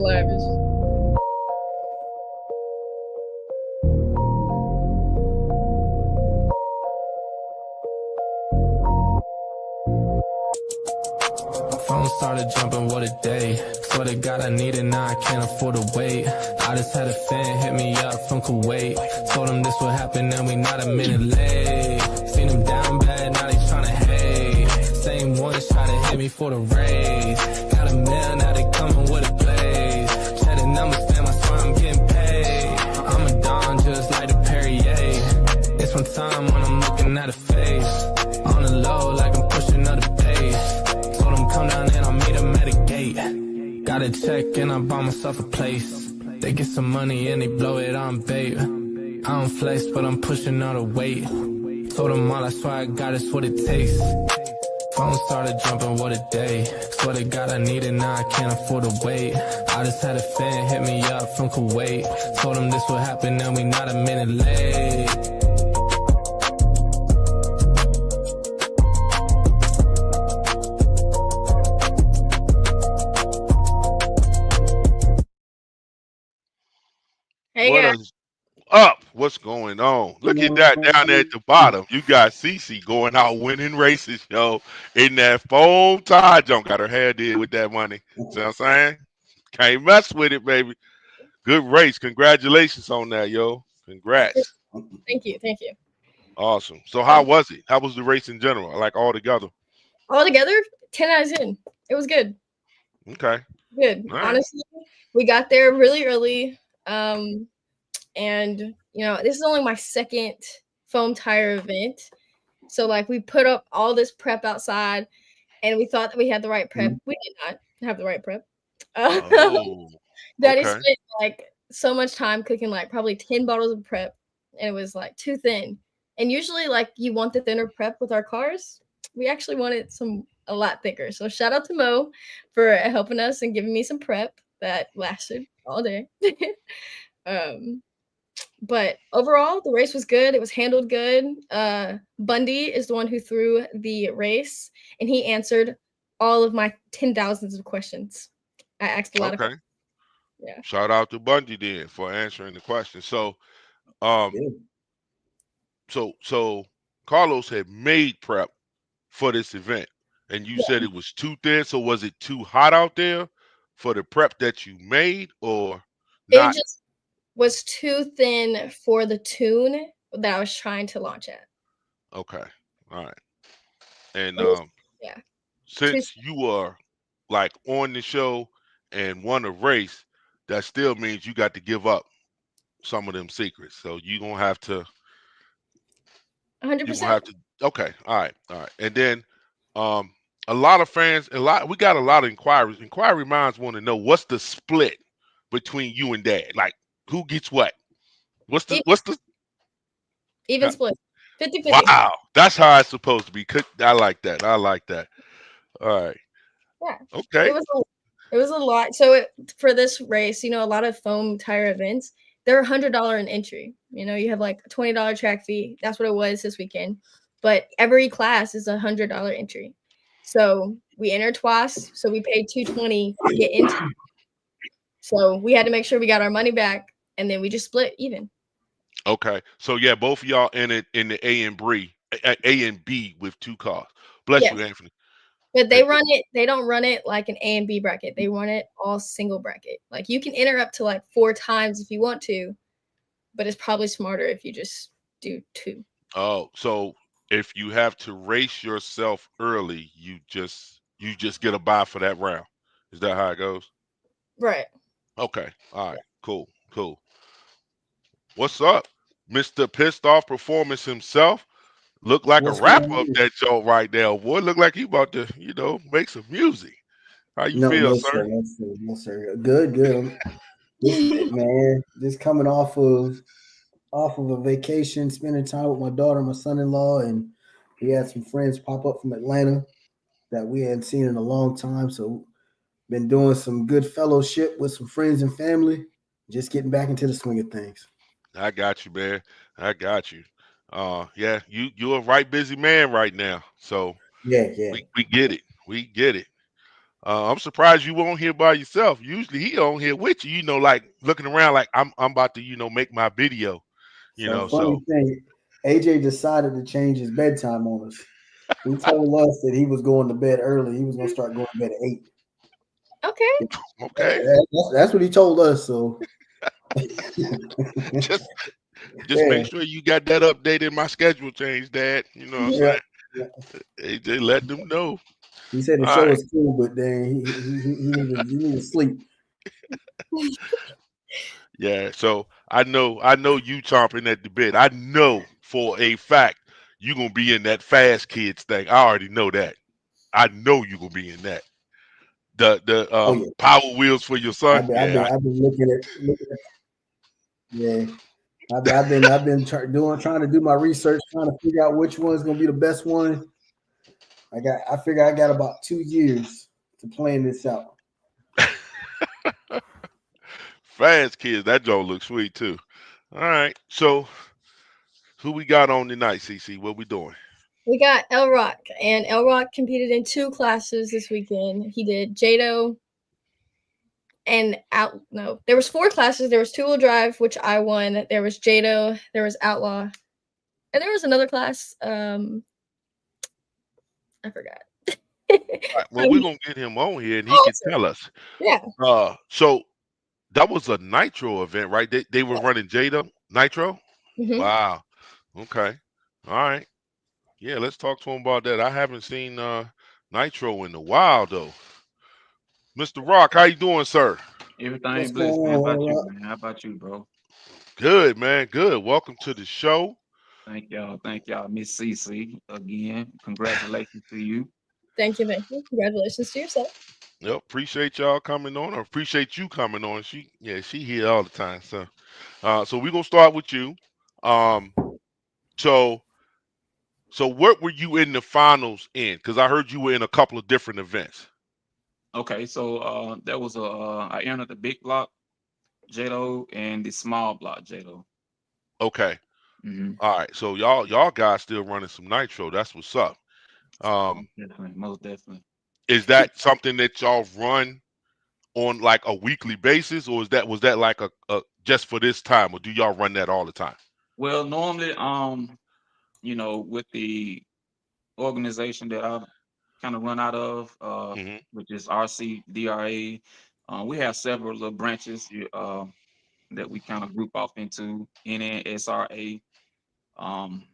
Lavish. Phone started jumping, what a day. Swear to God I need it, now I can't afford to wait. I just had a fan hit me up from Kuwait. Told him this would happen and we not a minute late. Seen him down bad, now they tryna hate. Same ones try to hit me for the raise. Got a mail, now they coming with a blaze. Check the numbers, fam, I swear I'm getting paid. I'm a don just like the Perrier. It's one time when I'm looking at a face. On the low like I'm pushing up the pace. Told him come down and I'll meet him at a gate. Got a check and I bought myself a place. They get some money and they blow it on bait. I don't flex but I'm pushing all the weight. Told them all I swear I got is what it takes. Phone started jumping, what a day. Swear to God I need it, now I can't afford to wait. I just had a fan hit me up from Kuwait. Told him this would happen and we not a minute late. Hey What guys. is up? What's going on? Look at that down there at the bottom. You got CiCi going out winning races, yo. In that foam tie jump. Got her hair did with that money. See what I'm saying? Can't mess with it, baby. Good race. Congratulations on that, yo. Congrats. Thank you. Thank you. Awesome. So how was it? How was the race in general? Like all together? All together, 10 out of 10. It was good. Okay. Good. All right. Honestly, we got there really early. And you know, this is only my second foam tire event. So like we put up all this prep outside and we thought that we had the right prep. We did not have the right prep. Oh, Daddy okay. spent like so much time cooking like probably 10 bottles of prep and it was like too thin. And usually like you want the thinner prep with our cars. We actually wanted a lot thicker. So shout out to Mo for helping us and giving me some prep that lasted all day. But overall the race was good. It was handled good. Bundy is the one who threw the race and he answered all of my 10,000s of questions. I asked a lot of Okay. questions. Yeah. Shout out to Bundy then for answering the question. So um so Carlos had made prep for this event, and you said it was too thin. So was it too hot out there for the prep that you made, or It not? just was too thin for the tune that I was trying to launch at. Okay, all right. And It was, yeah, too. since you are like on the show and won a race, that still means you got to give up some of them secrets. So you're gonna 100%. have to. Okay, all right. And then um, a lot of fans, we got a lot of inquiries. Inquiry minds want to know what's the split between you and Dad. Like who gets what? Even, What's the even split. 50-50. wow? That's how it's supposed to be. I like that. I like that. All right. Yeah. Okay. It was a lot. So for this race, you know, a lot of foam tire events, they're $100 an entry. You know, you have like a $20 track fee. That's what it was this weekend. But every class is $100 entry. So we entered twice. So we paid $220 to get into. So we had to make sure we got our money back, and then we just split even. Okay. So yeah, both of y'all in it in the A and B with two cars. Bless Yes. you, Anthony. But they don't run it like an A and B bracket. They run it all single bracket. Like you can enter up to like 4 times if you want to, but it's probably smarter if you just do 2. Oh, so if you have to race yourself early, you just get a buy for that round. Is that how it goes? Right. Okay. All right. Cool. Cool. What's up, Mister Pissed Off Performance himself? Look like a What's going rapper up on? that joint right now, boy. Look like he about to, make some music. How you No, feel, no, sir, sir? no, sir, no, sir. Good, good. Just man, just coming off of a vacation, spending time with my daughter, my son-in-law, and we had some friends pop up from Atlanta that we hadn't seen in a long time. So been doing some good fellowship with some friends and family. Just getting back into the swing of things. I got you, man. I got you. Yeah, you're a right busy man right now. So Yeah, yeah. we get it. We get it. I'm surprised you won't here by yourself. Usually he on here with you, like looking around like I'm about to, make my video, So funny so thing, AJ decided to change his bedtime on us. He told us that he was going to bed early. He was going to start going to bed at 8. Okay. okay. That's what he told us. So Just just yeah, make sure you got that updated. My schedule changed, Dad. You know what I'm yeah. saying? AJ let them know. He said the All show right. was cool, but then he needed sleep. Yeah. So I know you chomping at the bit. I know for a fact you gonna be in that Fast Kids thing. I already know that. I know you gonna be in that. The Oh yeah, Power Wheels for your son. Yeah. I've been looking at yeah. I've been trying to do my research, trying to figure out which one's gonna be the best one. I figure I got about 2 years to plan this out. Fast Kids. That joke looks sweet too. All right. So who we got on tonight, CC? What we doing? We got L Rock, and L Rock competed in 2 classes this weekend. He did Jado and out. No, there was 4 classes. There was 2-wheel drive, which I won. There was Jado. There was Outlaw, and there was another class. I forgot. All right, well, we're gonna get him on here and he can Awesome. tell us. Yeah. So that was a Nitro event, right? They were running Jada Nitro. Hmm. Wow. Okay. All right. Yeah, let's talk to him about that. I haven't seen Nitro in a while though. Mr. Rock, how you doing, sir? What's Everything going blessed, man. How about on, you, Rock? man? How about you, bro? Good, man. Good. Welcome to the show. Thank y'all. Thank y'all, Miss CiCi. Again, congratulations to you. Thank you. Thank you. Congratulations to yourself. Yep. Appreciate y'all coming on. I appreciate you coming on. She here all the time. So we're gonna start with you. Um, so So what were you in the finals in? Because I heard you were in a couple of different events. Okay, so that was I entered the big block JLo and the small block JLo. Okay. Mm-hmm. All right. So y'all guys still running some nitro. That's what's up. Um, Definitely, most definitely. is that something that y'all run on like a weekly basis, or was that like a just for this time, or do y'all run that all the time? Well, normally, with the organization that I kind of run out of, Hmm. which is RCDRA, we have several little branches that we kind of group off into NNSRA. Um,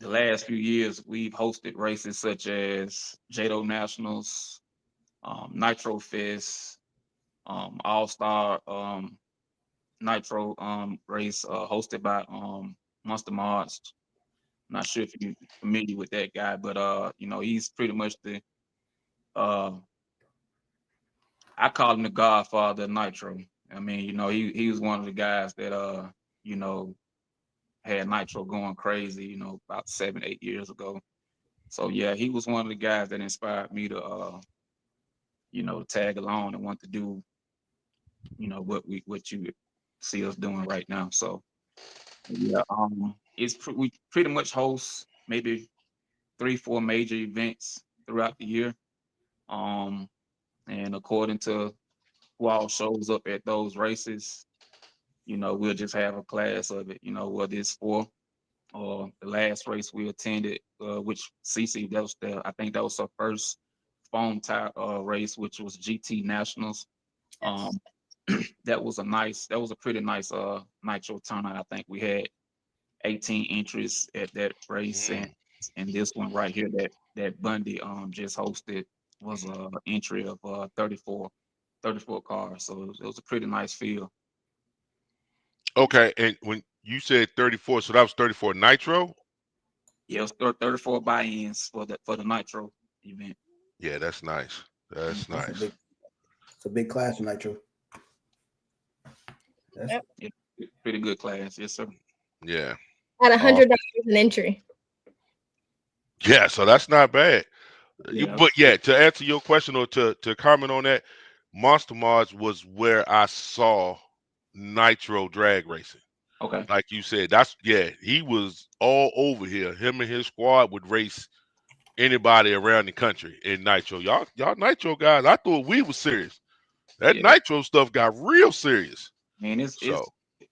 the last few years, we've hosted races such as JADO Nationals, Nitro Fest, All Star Nitro race hosted by Monster March. Not sure if you're familiar with that guy, but he's pretty much the uh, I call him the Godfather of Nitro. I mean, he was one of the guys that you know, had Nitro going crazy, about 7, 8 years ago. So yeah, he was one of the guys that inspired me to tag along and want to do, what you see us doing right now. So yeah, we pretty much host maybe 3, 4 major events throughout the year. Um, and according to who all shows up at those races, we'll just have a class of it, whether it's for or the last race we attended, which CC, I think that was her first foam tire race, which was GT Nationals. Yes. Um, that was a pretty nice nitro turnout. I think we had 18 entries at that race, and Mm. this one right here that Bundy just hosted was a entry of 34 cars. So it was a pretty nice field. Okay. And when you said 34, so that was 34 nitro. Yeah, it was 34 buy-ins for the nitro event. Yeah, that's nice. That's That's a nice. big, it's a big class for Nitro. That's Yep. Yeah, pretty good class. Yes, sir. Yeah. At Awesome. $100 an entry. Yeah. So that's not bad. Yeah. But yeah, to answer your question or to comment on that, Monster Mars was where I saw Nitro drag racing. Okay. Like you said, he was all over here. Him and his squad would race anybody around the country in nitro. Y'all nitro guys, I thought we was serious. That Yeah, nitro stuff got real serious. man, So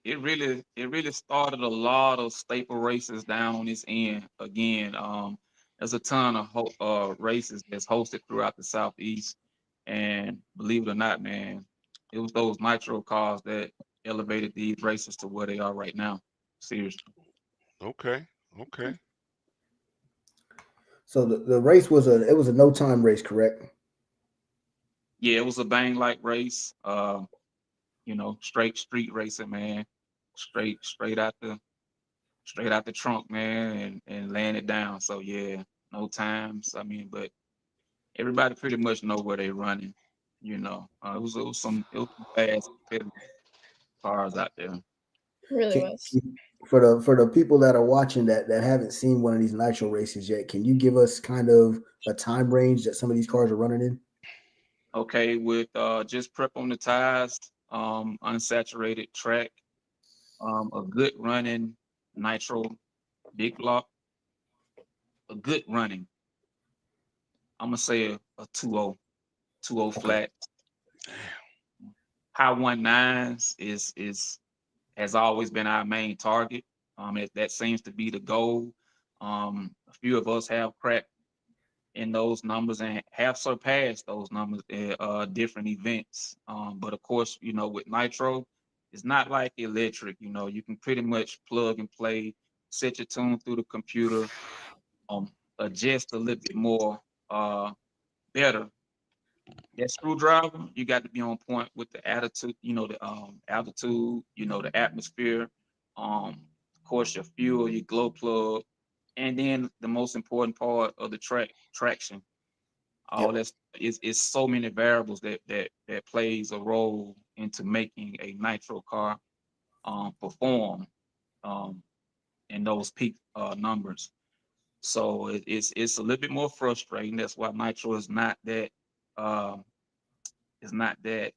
it really started a lot of staple races down on this end. Again, there's a ton of races that's hosted throughout the southeast, and believe it or not, man, it was those nitro cars that elevated these races to where they are right now. Seriously. okay, okay. So the race was a no time race, correct? Yeah, it was a bang like race. Straight street racing, man. Straight out the trunk, man, and laying it down. So yeah, no times. I mean, but everybody pretty much know where they running. It was some fast competitive cars out there. It really Can, was. for the people that are watching that haven't seen one of these nitro races yet, can you give us kind of a time range that some of these cars are running in? Okay, with just prep on the tires, unsaturated track, a good running nitro big block, a good running. I'm gonna say a 2.0, 2.0 Okay. flat. High 1.9s is has always been our main target. That seems to be the goal. A few of us have cracked in those numbers and have surpassed those numbers at different events. But of course, with nitro, it's not like electric. You can pretty much plug and play, set your tune through the computer, adjust a little bit more, better. That screwdriver, you got to be on point with the attitude, the altitude, the atmosphere, of course your fuel, your glow plug, and then the most important part of the traction. All Yep. that's is so many variables that plays a role into making a nitro car perform um, in those peak numbers. So it's a little bit more frustrating. That's why nitro um, is not that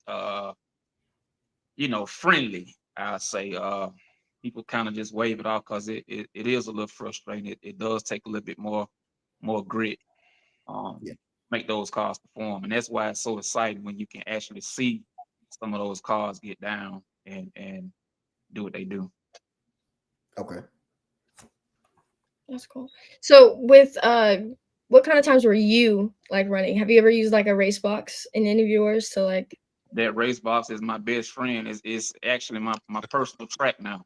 friendly. I say people kind of just wave it off because it is a little frustrating. It does take a little bit more grit, um, Yeah. make those cars perform, and that's why it's so exciting when you can actually see some of those cars get down and do what they do. Okay. That's cool. So with what kind of times were you like running? Have you ever used like a race box in any of yours to like That race box is my best friend. Is actually my personal track now.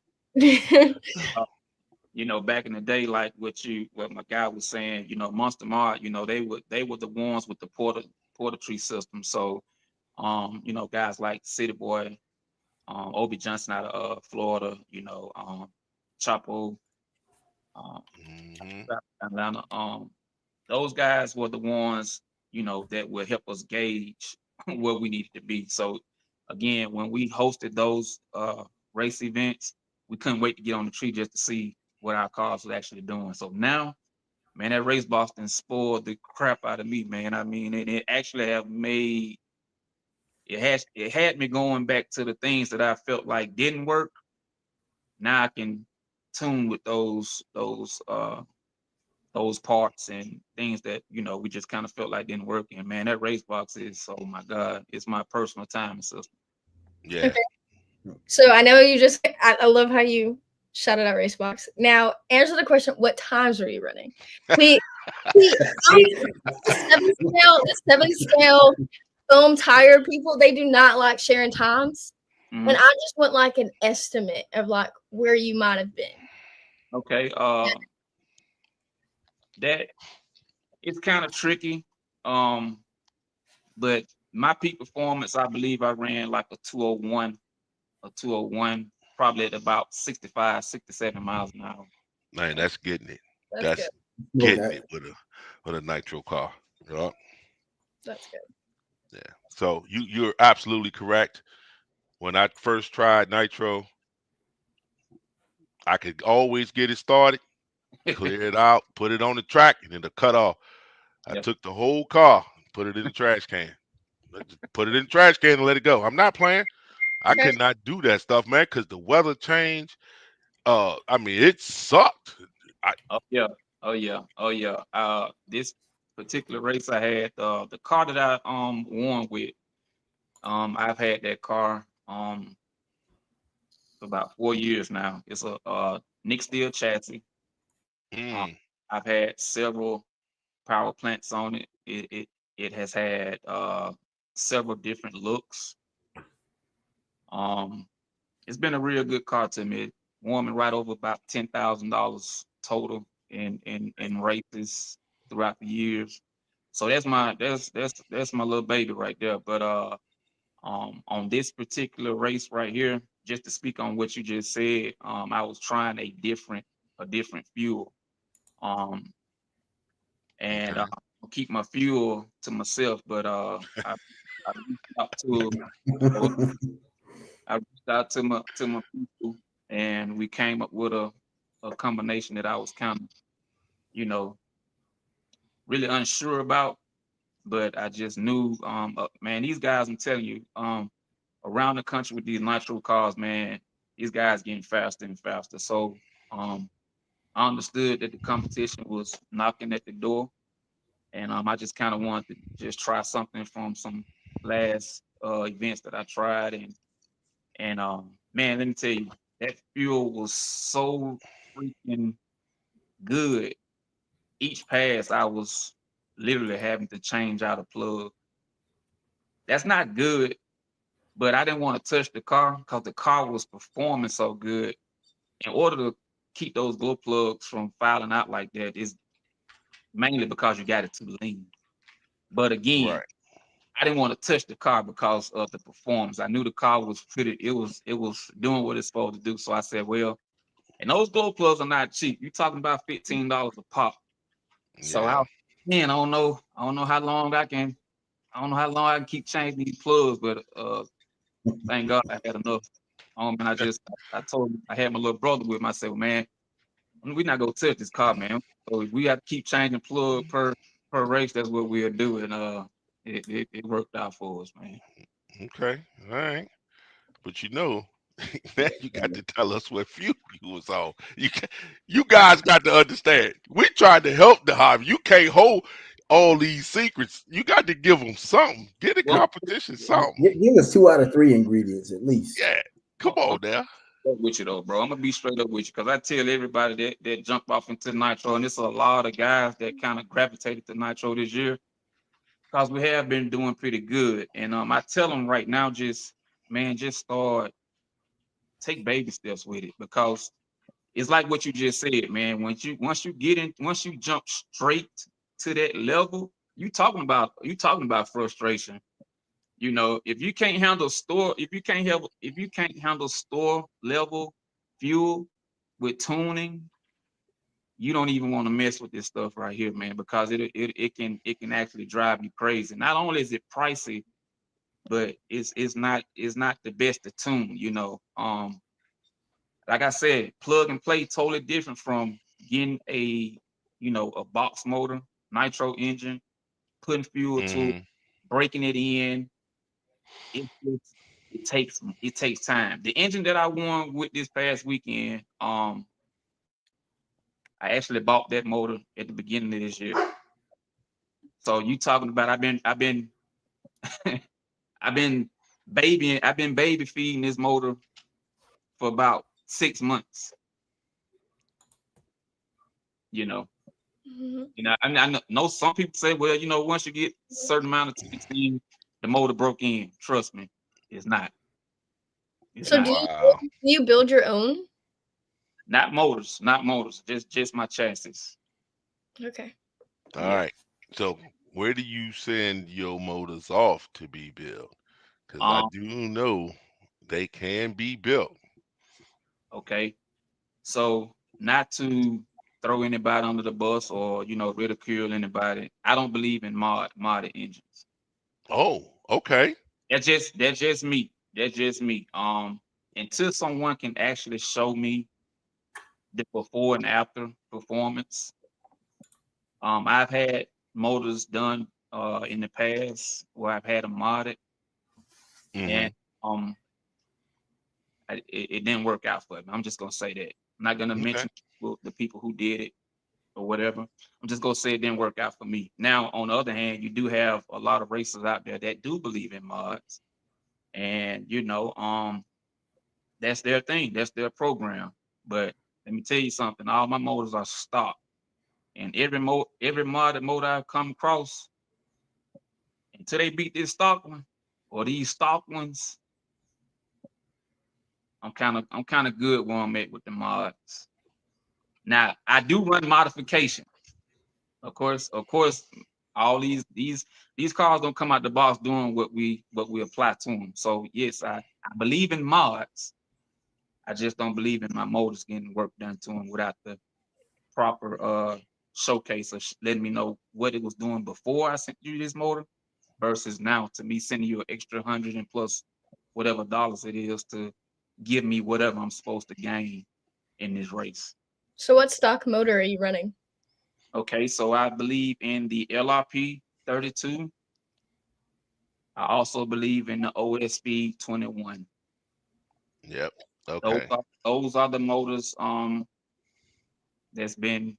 Uh, Back in the day, like what my guy was saying, Monster Mart, they were the ones with the porta tree system. So, guys like City Boy, Obi Johnson out of Florida, Chapo, um, Hmm. Atlanta. Those guys were the ones, that would help us gauge where we needed to be. So again, when we hosted those race events, we couldn't wait to get on the tree just to see what our cars was actually doing. So now, man, that race Boston spoiled the crap out of me, man. I mean, it actually have made it had me going back to the things that I felt like didn't work. Now I can tune with those parts and things that we just kind of felt like didn't work. And man, that race box is, oh my god, it's my personal timing system. Yeah. okay. So I know you just I love how you shouted out race box. Now answer the question, what times were you running? We the seven scale foam tire people, they do not like sharing times. And Mhm. I just want like an estimate of like where you might have been. Okay, that it's kind of tricky, um, but my peak performance, I believe I ran like a 201, probably at about 65, 67 miles an hour. Man, that's getting it. That's good. That's getting Okay. it with a nitro car. Yeah. That's good. Yeah. So you're absolutely correct. When I first tried nitro, I could always get it started, clear it out, put it on the track, and then the cut off. I Yeah. took the whole car, put it in the trash can. Just put it in the trash can and let it go. I'm not playing. I Okay. could not do that stuff, man, because the weather changed. I mean, it sucked. I Oh yeah. Oh yeah. Oh yeah. This particular race I had, the car that I won with, I've had that car for about 4 years now. It's a Nick Steel chassis. Um, Mm. I've had several power plants on it. It has had several different looks. Um, it's been a real good car to me. It won me right over about $10,000 total in races throughout the years. So that's my little baby right there. But on this particular race right here, just to speak on what you just said, I was trying a different fuel. Um, and Okay. I'll keep my fuel to myself, but I reached out to well, I reached out to my people, and we came up with a combination that I was kind of, you know, really unsure about, but I just knew, man, these guys, I'm telling you, around the country with these nitro cars, man, these guys getting faster and faster. So um, I understood that the competition was knocking at the door, and I just kind of wanted to just try something from some last events that I tried, and man, let me tell you, that fuel was so freaking good. Each pass, I was literally having to change out a plug. That's not good, but I didn't want to touch the car because the car was performing so good. In order to keep those glow plugs from filing out like that is mainly because you got it too lean. But again, Right. I didn't want to touch the car because of the performance. I knew the car was pretty, it was doing what it's supposed to do. So I said, well, and those glow plugs are not cheap. You're talking about $15 a pop. So Yeah. man, I don't know how long I can keep changing these plugs, but thank God I had enough. And I had my little brother with me. I said, well, man, we're not gonna touch this car, man. So if we have to keep changing plug per race, that's what we'll do. And it worked out for us, man. Okay. All right. But now you got to tell us what fuel you was on. You guys got to understand. We tried to help the hobby. You can't hold all these secrets. You got to give them something. Get the Well, competition something. Give us 2 out of 3 ingredients at least. Yeah. Come I'm on now. straight up with you though, bro. I'm gonna be straight up with you because I tell everybody that jump off into nitro, and it's a lot of guys that kind of gravitated to nitro this year because we have been doing pretty good. And I tell them right now, just start take baby steps with it because it's like what you just said, man. Once you jump straight to that level, you talking about frustration. If you can't handle store level fuel with tuning, you don't even want to mess with this stuff right here, man, because it can actually drive you crazy. Not only is it pricey, but it's not the best to tune. Like I said, plug and play totally different from getting a box motor, nitro engine, putting fuel to it, Hmm. breaking it in. It just it takes time. The engine that I won with this past weekend, I actually bought that motor at the beginning of this year. So you talking about I've been baby feeding this motor for about 6 months, you know. Mhm. I know some people say, well, once you get a certain amount of takes in, the motor broke in. Trust me, it's not. It's So not. Wow. do you build your own? Not motors. Just my chassis. Okay. All Yeah. right. So where do you send your motors off to be built? Because I Um. do know they can be built. Okay. So not to throw anybody under the bus or ridicule anybody. I don't believe in modded engines. Oh, okay. That's just me. That's just me. Until someone can actually show me the before and after performance. I've had motors done in the past where I've had them modded, Hmm. and um it didn't work out for me. I'm just gonna say that. I'm not gonna Okay. mention the people who did it, or whatever. I'm just gonna say it didn't work out for me. Now, on the other hand, you do have a lot of racers out there that do believe in mods, and that's their thing, that's their program. But let me tell you something: all my motors are stock, and every modded motor I've come across, until they beat this stock one or these stock ones, I'm kind of good where I'm at with the mods. Now I do run modification. Of course, all these cars don't come out the box doing what we apply to them. So yes, I believe in mods. I just don't believe in my motors getting work done to them without the proper showcase of letting me know what it was doing before I sent you this motor versus now to me sending you an extra 100 and plus whatever dollars it is to give me whatever I'm supposed to gain in this race. So what stock motor are you running? Okay, so I believe in the LRP 32. I also believe in the OSB 21. Yep. Those Okay. are, those are the motors that's been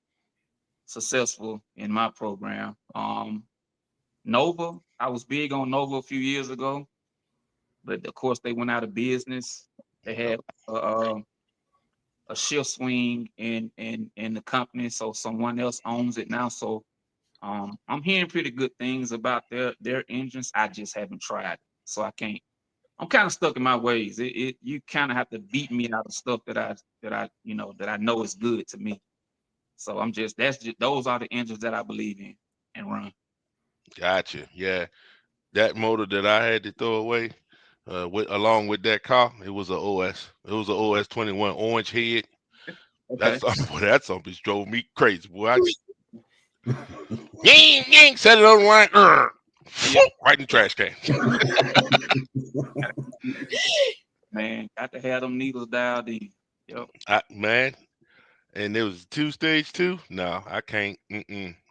successful in my program. Nova, I was big on Nova a few years ago, but of course they went out of business. They Yep. had a shift swing in the company, so someone else owns it now. So I'm hearing pretty good things about their engines. I just haven't tried it, so I can't. I'm kind of stuck in my ways. You kind of have to beat me out of stuff that I know is good to me. So those are the engines that I believe in and run. Gotcha. Yeah. That motor that I had to throw away, along with that car, it was a OS. It was a OS 21 orange head. Okay. That's boy, that something drove me crazy, boy. I just yang yang set it on the line, Yeah, right in the trash can. man, got to have them needles dialed in. Yep. Man, and there was 2-stage too. No, I can't.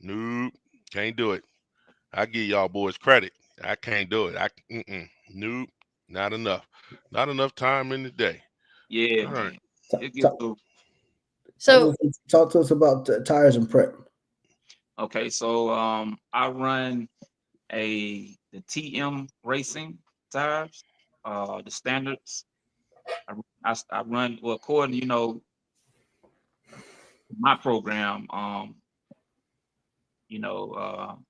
Nope, can't do it. I give y'all boys credit. I can't do it. Nope, not enough. Not enough time in the day. Yeah, All right. man. It gets Talk, so So talk to us about tires and prep. okay. So I run the TM Racing tires, the standards. I run well according my program. I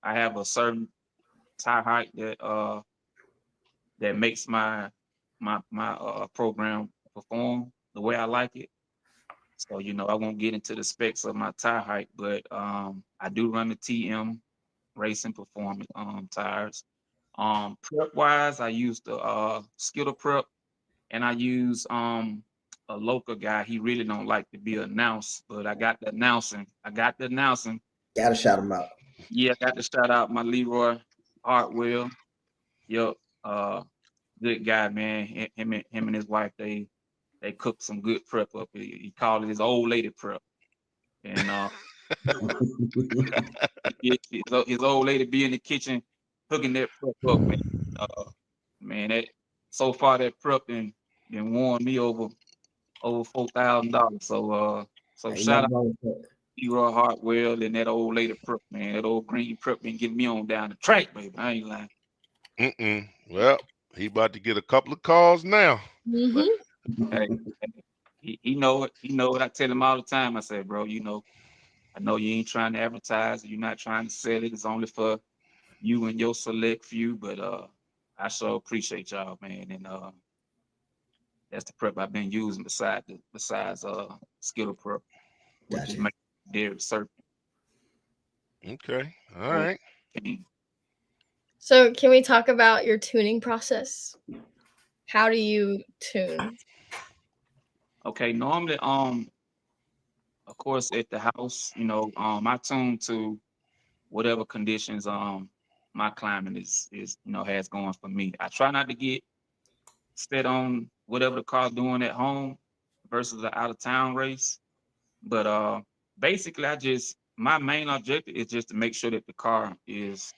have a certain tire height that makes my program perform the way I like it. So I won't get into the specs of my tire height, but I do run the TM Racing Performance tires. Prep wise, I use the Skittle Prep, and I use a local guy. He really don't like to be announced, but I got the announcing. Gotta shout them out. Yeah, I got to shout out my Leroy Hartwell. Yep, good guy, man. Him and his wife, they cook some good prep up. He called it his old lady prep, and his old lady be in the kitchen cooking that prep up, man. Man, that so far that prep been won me over $4,000. So Ain't shout nothing out wrong with that. to Leroy Hartwell and that old lady prep, man. That old green prep been getting me on down the track, baby. I ain't lying. Well, he about to get a couple of calls now. But mhm. hey, he know it. He know it. I tell him all the time. I say, bro, I know you ain't trying to advertise. You're not trying to sell it. It's only for you and your select few. But I sure appreciate y'all, man. And that's the prep I've been using besides Skittle prep, which is Gotcha. make dairy serpent. Okay. All So, right. So can we talk about your tuning process? How do you tune? okay, normally, of course, at the house, I tune to whatever conditions my climate has going for me. I try not to get set on whatever the car's doing at home versus the out of town race. But basically, my main objective is just to make sure that the car is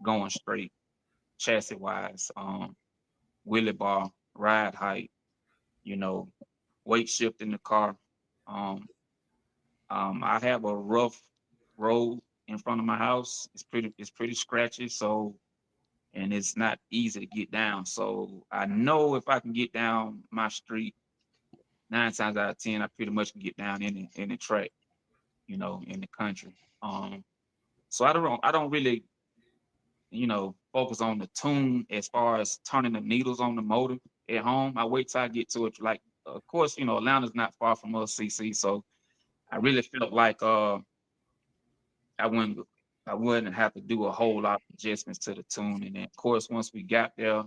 going straight, chassis wise, wheelie bar, ride height, you know, weight shift in the car. Um, I have a rough road in front of my house. It's pretty scratchy. So, and it's not easy to get down. So I know if I can get down my street, 9 times out of 10, I pretty much can get down in the track, you know, in the country. So I don't really, you know, focus on the tune as far as turning the needles on the motor at home. I wait till I get to it. Like, of course, you know, Atlanta's not far from us, CC. So I really felt like I wouldn't I wouldn't have to do a whole lot of adjustments to the tune. And then of course once we got there,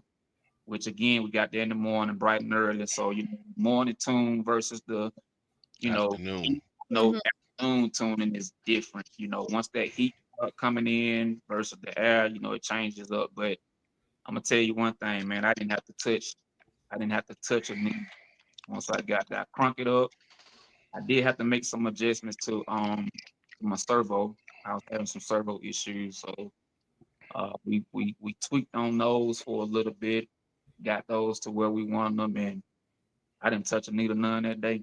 which again we got there in the morning, bright and early. So you know, morning tune versus the you know, Afternoon. you know, Mhm. afternoon tuning is different. You know, once that heat coming in versus the air, you know, it changes up. But I'm gonna tell you one thing, man, I didn't have to touch a knee once I got that crunk it up. I did have to make some adjustments to my servo. I was having some servo issues, so we tweaked on those for a little bit, got those to where we wanted them, and I didn't touch a needle none that day.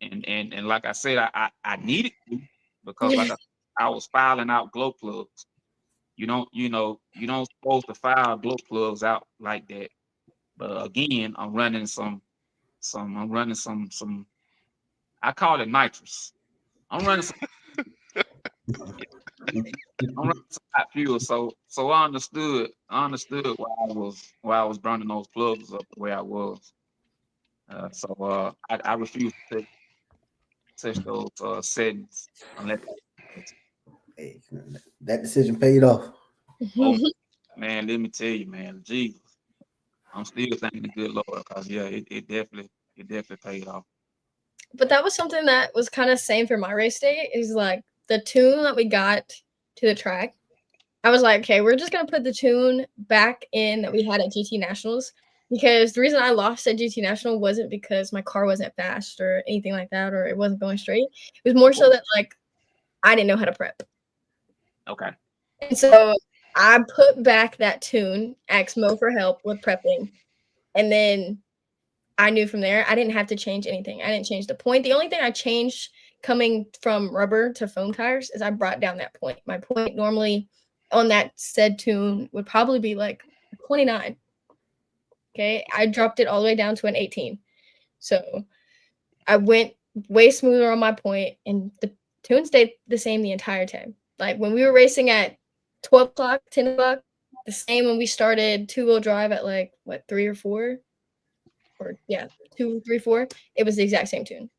And like I said, I needed to because I was filing out glow plugs. You don't supposed to file glow plugs out like that. But again, I'm running some I call it nitrous. I'm running some I'm running some hot fuel. So I understood why I was burning those plugs up the way I was. I refuse to touch those settings unless Hey, that decision paid off. oh man, let me tell you, man, Jesus. I'm still thanking the good Lord because yeah, it definitely paid off. But that was something that was kind of same for my race day. Is like the tune that we got to the track. I was like, okay, we're just gonna put the tune back in that we had at GT Nationals because the reason I lost at GT National wasn't because my car wasn't fast or anything like that, or it wasn't going straight. It was more so that like I didn't know how to prep, Okay. and so I put back that tune, asked Mo for help with prepping, and then I knew from there I didn't have to change anything. I didn't change the point. The only thing I changed coming from rubber to foam tires is I brought down that point. My point normally on that said tune would probably be like 29. Okay. I dropped it all the way down to an 18. So I went way smoother on my point and the tune stayed the same the entire time. Like when we were racing at 12 o'clock, 10 o'clock, the same when we started two-wheel drive at like what, 3 or 4? Or yeah, 2, 3, 4. It was the exact same tune.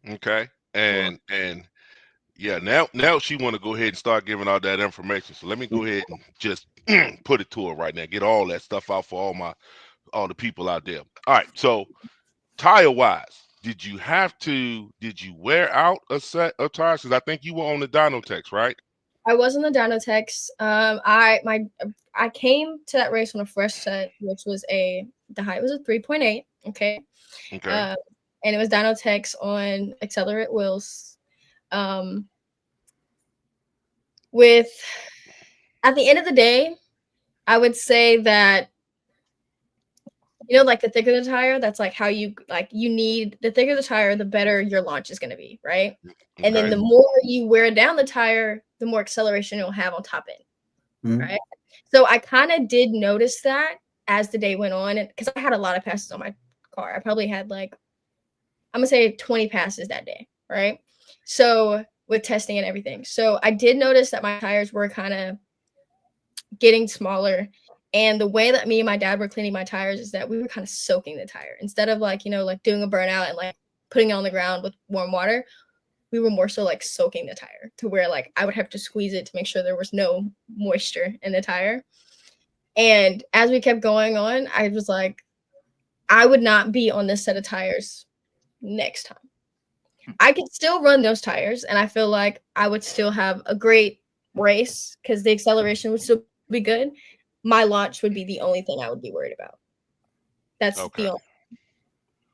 Okay. Well, And yeah, now she want to go ahead and start giving all that information. So let me go ahead and just put it to her right now. Get all that stuff out for all the people out there. All right. So tire wise, did you wear out a set of tires? Because I think you were on the Dynotex, right? I was on the Dynotex. I came to that race on a fresh set, which was the height was a 3.8. Okay. Okay. Uh, and it was Dynotex on accelerate wheels. Um, with at the end of the day, I would say that like the thicker the tire, that's like how you need the thicker the tire, the better your launch is going to be, right? And then Okay. the more you wear down the tire, the more acceleration you'll have on top end, Mhm. right? So I kind of did notice that as the day went on, because I had a lot of passes on my car. I probably had like I'm gonna say 20 passes that day, right? So with testing and everything, so I did notice that my tires were kind of getting smaller. And the way that me and my dad were cleaning my tires is that we were kind of soaking the tire instead of like, like doing a burnout and like putting it on the ground with warm water. We were more so like soaking the tire to where like I would have to squeeze it to make sure there was no moisture in the tire. And as we kept going on, I was like, I would not be on this set of tires next time. I could still run those tires, and I feel like I would still have a great race because the acceleration would still be good. My launch would be the only thing I would be worried about. That's the Okay. only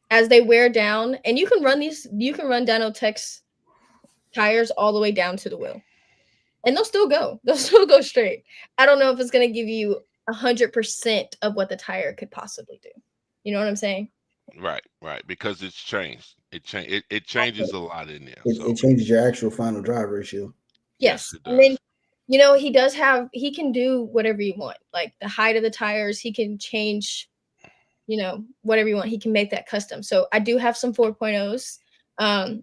as they wear down, and you can run Dynotech's tires all the way down to the wheel, and they'll still go. They'll still go straight. I don't know if it's gonna give you 100% of what the tire could possibly do. You know what I'm saying? Right. Because it's changed. It changes a lot in there. It So changes your actual final drive ratio. Yes. it And then, does. he can do whatever you want. Like the height of the tires, he can change, whatever you want. He can make that custom. So I do have some 4.0s.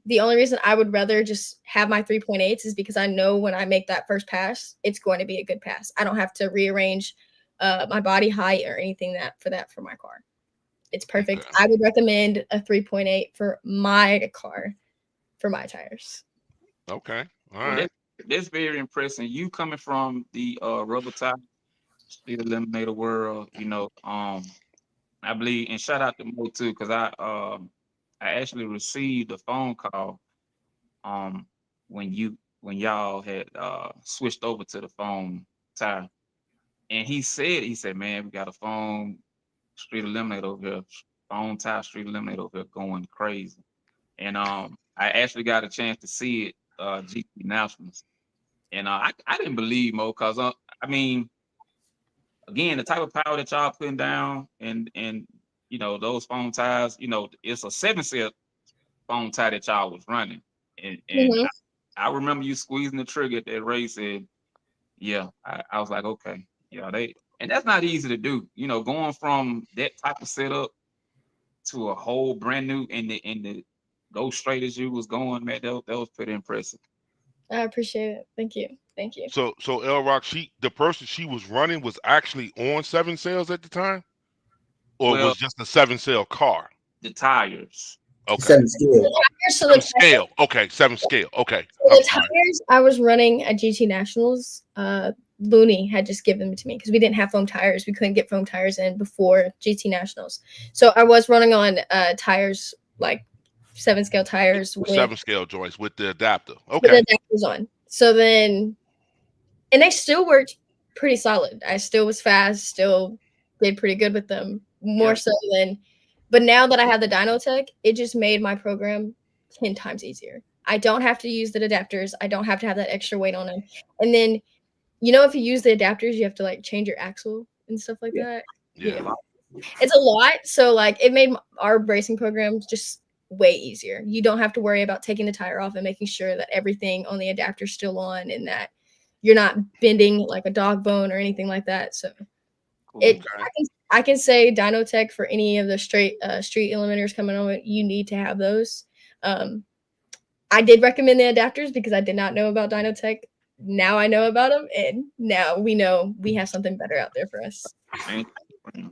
The only reason I would rather just have my 3.8s is because I know when I make that first pass, it's going to be a good pass. I don't have to rearrange my body height or anything for my car. It's perfect. Okay. I would recommend a 3.8 for my car, for my tires. Okay. All Well, right. that's very impressive. You coming from the rubber tire speed eliminator world, I believe, and shout out to Mo too, because I actually received a phone call um when y'all had switched over to the foam tire. And he said, man, we got a foam street eliminator over here, foam tire street eliminator over here going crazy. And I actually got a chance to see it GT Nationals. And I didn't believe Mo, because I mean, again, the type of power that y'all putting down, and those foam tires, it's a 7 cell foam tire that y'all was running. And Mhm. I remember you squeezing the trigger at that race, and yeah, I was like, okay, yeah, and that's not easy to do. Going from that type of setup to a whole brand new, and the go straight as you was going, man, that was pretty impressive. I appreciate it. Thank you. Thank you. So L Rock, the person she was running was actually on 7 cells at the time, or Well, was just a 7 cell car? the tires. Okay. 7 scale. So Seven scale. Okay. 7 scale. Okay. I'm the sorry. tires I was running at GT Nationals, Looney had just given them to me because we didn't have foam tires. We couldn't get foam tires in before GT Nationals. So I was running on tires, like 7 scale tires With with 7 scale joints with the adapter. the Okay. adapters on. So then, and they still worked pretty solid. I still was fast, still did pretty good with them, more Yeah. so than. But now that I have the Dyno Tech, it just made my program 10 times easier. I don't have to use the adapters. I don't have to have that extra weight on them. And then, if you use the adapters, you have to like change your axle and stuff like that. Yeah. It's a lot. So like it made our racing programs just way easier. You don't have to worry about taking the tire off and making sure that everything on the adapter's still on and that you're not bending like a dog bone or anything like that. So Cool. it Okay. I can say Dynotech for any of the street eliminators coming on it, you need to have those. I did recommend the adapters because I did not know about Dynotech. Now I know about them, and now we know we have something better out there for us.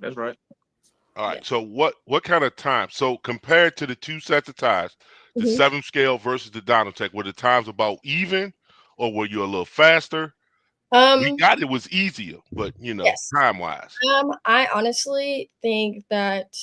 That's right. All right. Yeah. So what kind of time? So compared to the two sets of tires, the Mhm. 7 scale versus the Dynotech, were the times about even, or were you a little faster? We Um, got it was easier, but yes. time wise. I honestly think that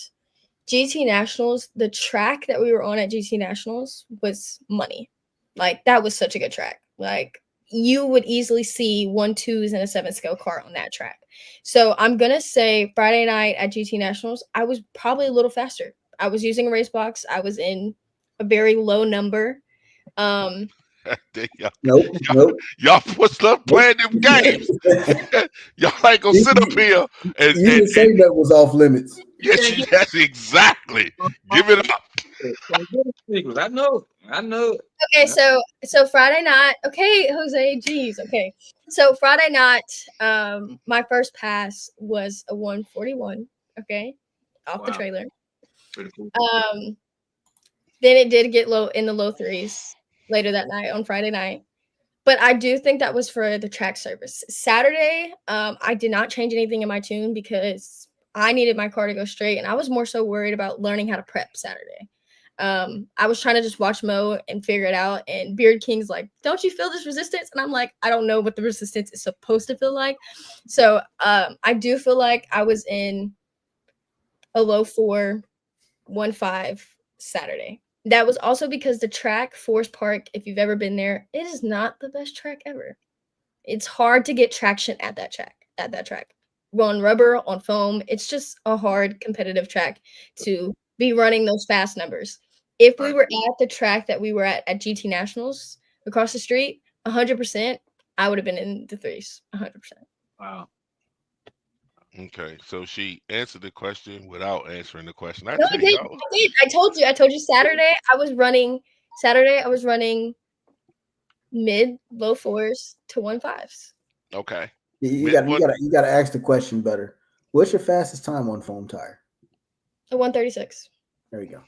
GT Nationals, the track that we were on at GT Nationals was money. Like that was such a good track. Like you would easily see 1.2s and a 7 scale car on that track. So I'm gonna say Friday night at GT Nationals, I was probably a little faster. I was using a race box. I was in a very low number. Um, y'all, Nope, nope, y'all put stuff nope. playing them games. Y'all ain't gonna You, sit up here and you and, didn't say and that was off limits. yes, yes, exactly. Give it up. I know. I know. okay, so Friday night. Okay, Jose, geez. Okay, so Friday night, my first pass was a 141. Okay, off the Wow. trailer. Pretty cool. Then it did get low in the low threes later that night on Friday night. But I do think that was for the track service. Saturday, I did not change anything in my tune because I needed my car to go straight, and I was more so worried about learning how to prep Saturday. I was trying to just watch Mo and figure it out. And Beard King's like, "Don't you feel this resistance?" And I'm like, "I don't know what the resistance is supposed to feel like." So I do feel like I was in a low 4.15 Saturday. That was also because the track, Forest Park, if you've ever been there, it is not the best track ever. It's hard to get traction at that track. On rubber, on foam, it's just a hard competitive track to be running those fast numbers. If we Right. were at the track that we were at GT Nationals across the street, 100%, I would have been in the threes, 100%. Wow. Okay. So she answered the question without answering the question. I No, tell I you, did. y'all. I did. I told you. Saturday I was running mid, low fours to 1.5s. Okay. You Mid got what? you got to ask the question better. What's your fastest time on foam tire? A 136. There you go.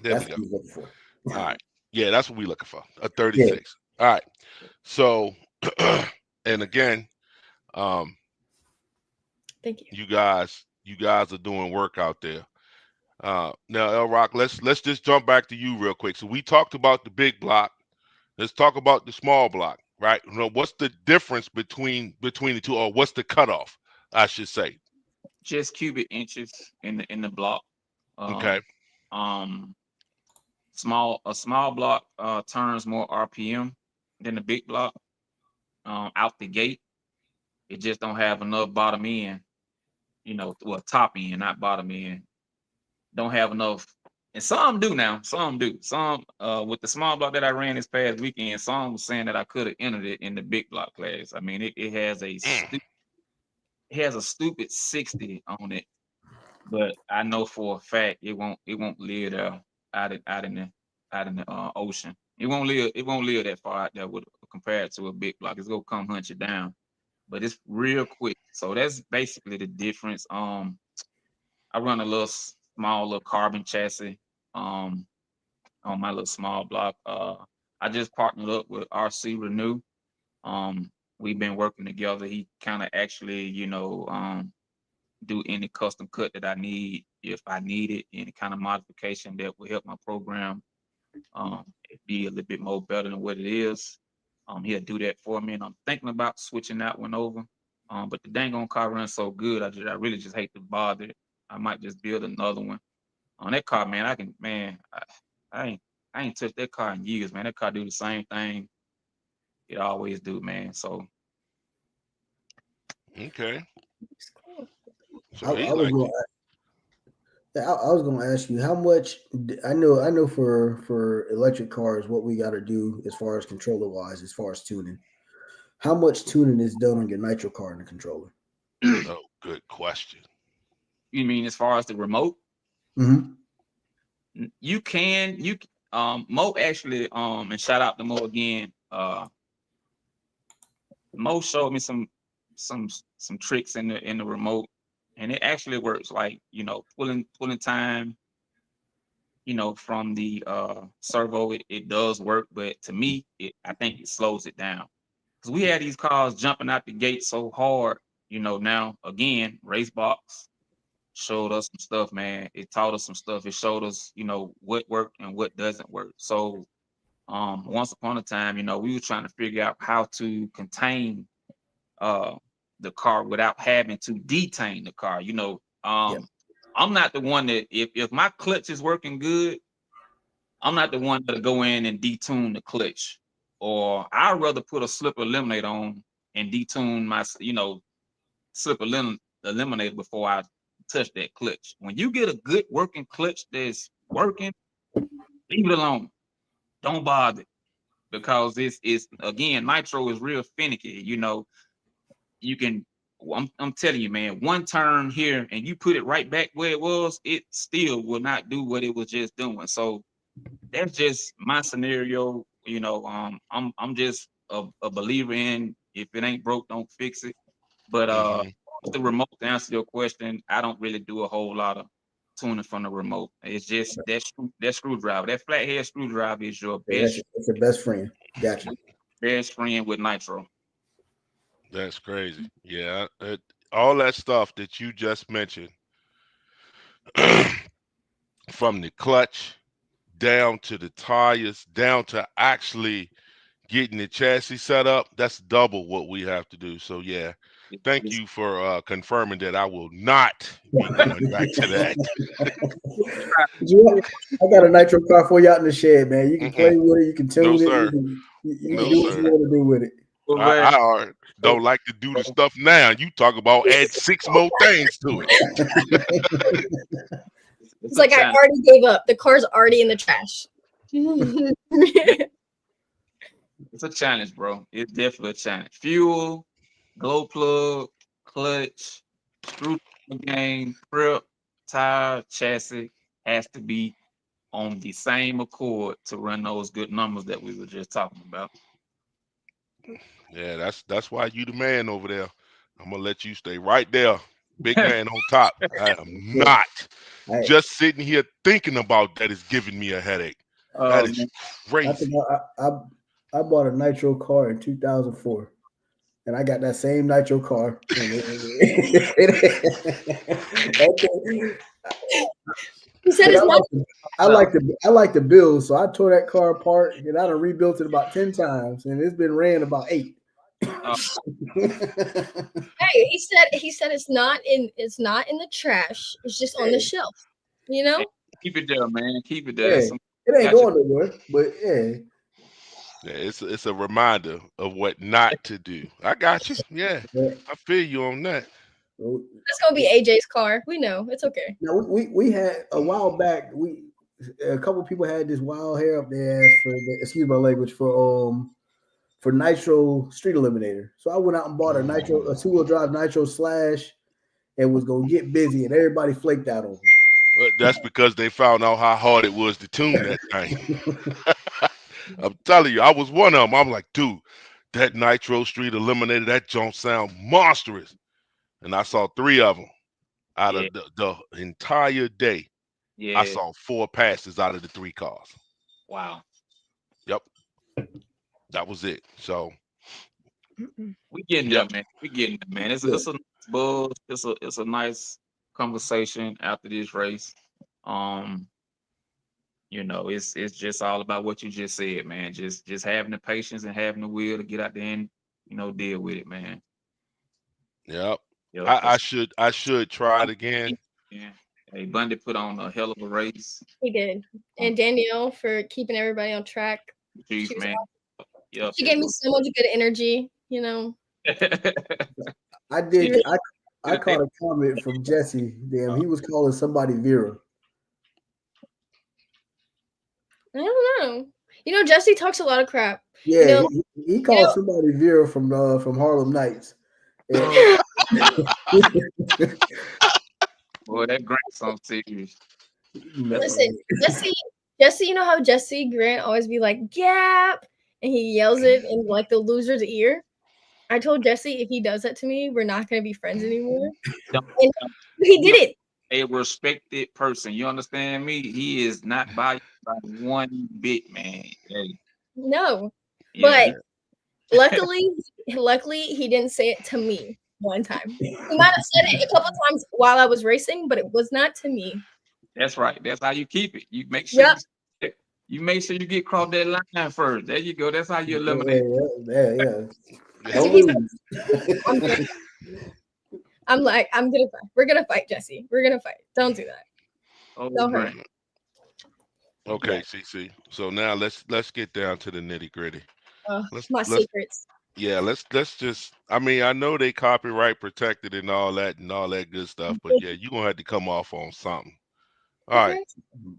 There we That's go. what he's looking for. All right. Yeah, that's what we looking for. A Yeah. 36. All right. So, and again, um, Thank you. you guys are doing work out there. Now, L Rock, let's just jump back to you real quick. So we talked about the big block. Let's talk about the small block, right? You know, what's the difference between the two, or what's the cutoff, I should say? Just cubic inches in the block. Okay. Um, a small block turns more RPM than the big block. Out the gate, it just don't have enough bottom end. Well, top end, not bottom end. Don't have enough. And some do now. Some do. Some with the small block that I ran this past weekend, some was saying that I could have entered it in the big block class. I mean, it has a stupid 60 on it, but I know for a fact it won't live there out in the ocean. It won't live that far out there with compared to a big block. It's gonna come hunt you down, but it's real quick. So that's basically the difference. I run a little carbon chassis um on my little small block. I just partnered up with RC Renew. We've been working together. He kind of actually, do any custom cut that I need if I need it, any kind of modification that will help my program be a little bit more better than what it is. He'll do that for me, and I'm thinking about switching that one over. But the dang on car runs so good, I really just hate to bother it. I might just build another one. On that car, man, I ain't touched that car in years, man. That car do the same thing it always do, man. So Okay. It's cool. So I he was like going. it. I was going to ask you how much. I know for electric cars, what we got to do as far as controller wise, as far as tuning. How much tuning is done on your nitro car in the controller? Oh, good question. you mean as far as the remote? Mm-hmm. Mo actually and shout out to Mo again. Mo showed me some tricks in the remote, and it actually works. Like pulling time, from the servo, it does work. But to me, I think it slows it down because we had these cars jumping out the gate so hard. Now again, Racebox showed us some stuff, man. It taught us some stuff. It showed us, what worked and what doesn't work. So once upon a time, we were trying to figure out how to contain uh the car without having to detain the car. Yeah. I'm not the one that if my clutch is working good, I'm not the one that'll go in and detune the clutch. Or I'd rather put a slip eliminator on and detune my, slip eliminator before I touch that clutch. When you get a good working clutch that's working, leave it alone. Don't bother because it's again, nitro is real finicky. You can I'm telling you, man, one turn here and you put it right back where it was, it still will not do what it was just doing. So that's just my scenario. I'm just a believer in if it ain't broke, don't fix it. But Hmm. with the remote, to answer your question, I don't really do a whole lot of tuning from the remote. It's just that screwdriver, that flathead screwdriver is your Yeah, that's your best friend. Gotcha. best friend with nitro. That's crazy. Yeah. All that stuff that you just mentioned, from the clutch down to the tires, down to actually getting the chassis set up, that's double what we have to do. So yeah, thank It's, you for confirming that I will not be going back to that. I got a nitro car for you out in the shed, man. You can play Mm-mm. with it. You can No tune it. sir. You can No do what you sir. want to do with it. I don't like to do the stuff now. You talk about add 6 more things to it. It's a like I challenge. already gave up. The car's already in the trash. It's a challenge, bro. It's definitely a challenge. Fuel, glow plug, clutch, screw game, prep, tire, chassis has to be on the same accord to run those good numbers that we were just talking about. Yeah, that's why you the man over there. I'm gonna let you stay right there, big man on top. I am Yeah. not I, just sitting here thinking about that is giving me a headache. That is Man, I think crazy. I bought a nitro car in 2004, and I got that same nitro car. And He said and it's not. I like the build, so I tore that car apart and I done rebuilt it about 10 times, and it's been ran about 8. uh, Hey, he said it's not in the trash. It's just on the Yeah, shelf. You know. keep it there, man. Keep it there. yeah, Some it ain't got you. going nowhere, but yeah, Yeah, it's a reminder of what not to do. I got you. Yeah, yeah. I feel you on that. So, That's gonna be AJ's car. We know it's okay. now we had a while back. A couple people had this wild hair up their ass for excuse my language for Nitro Street Eliminator. So I went out and bought a Nitro, a 2-wheel drive Nitro Slash, and was gonna get busy, and everybody flaked out on That's because they found out how hard it was to tune that thing. me. I'm telling you, I was one of them. I'm like, dude, that Nitro Street Eliminator, that don't sound monstrous. And I saw 3 of them out Yeah, of the entire day. I yeah. saw 4 passes out of the 3 cars. Wow. Yep, that was it. So, We getting there, yep, man. We getting there, man. Good. It's a nice buzz. It's a nice conversation after this race. Um, it's just all about what you just said, man. Just having the patience and having the will to get out there and deal with it, man. yep. Yep. I Cause should try it again. yeah, hey, Bundy put on a hell of a race. He did. Um, And Danielle for keeping everybody on track. Chief, She was man. Yep, She it gave me was. so much good energy. You know. I She did. really, I caught a comment from Jesse. Damn, he was calling somebody Vera. I don't know. You know, Jesse talks a lot of crap. You Yeah, know. he You called know. somebody Vera from Harlem Nights. Yeah. Boy, that grandson serious. That's Listen, Man. Jesse. You know how Jesse Grant always be like Gap, and he yells it in like the loser's ear. I told Jesse if he does that to me, we're not gonna be friends anymore. dumb. And he He did it. a respected person. You understand me? He is not by one bit, man. Hey, No, yeah, but luckily, he didn't say it to me one time. He might have said it a couple times while I was racing, but it was not to me. that's right. That's how you keep it. You make sure Yep. you make sure you get across that line first. There you go. That's how you eliminate. Yeah. So Don't he's like, lose. I'm gonna, I'm like, I'm gonna fight. We're gonna fight, Jesse. We're gonna fight. Don't do that. Oh, Don't hurt. Grant. Okay, Yeah. CC. So now let's get down to the nitty gritty. My Let's secrets. Yeah, let's just. I mean, I know they copyright protected and all that good stuff, but yeah, you gonna have to come off on something. All right, Okay.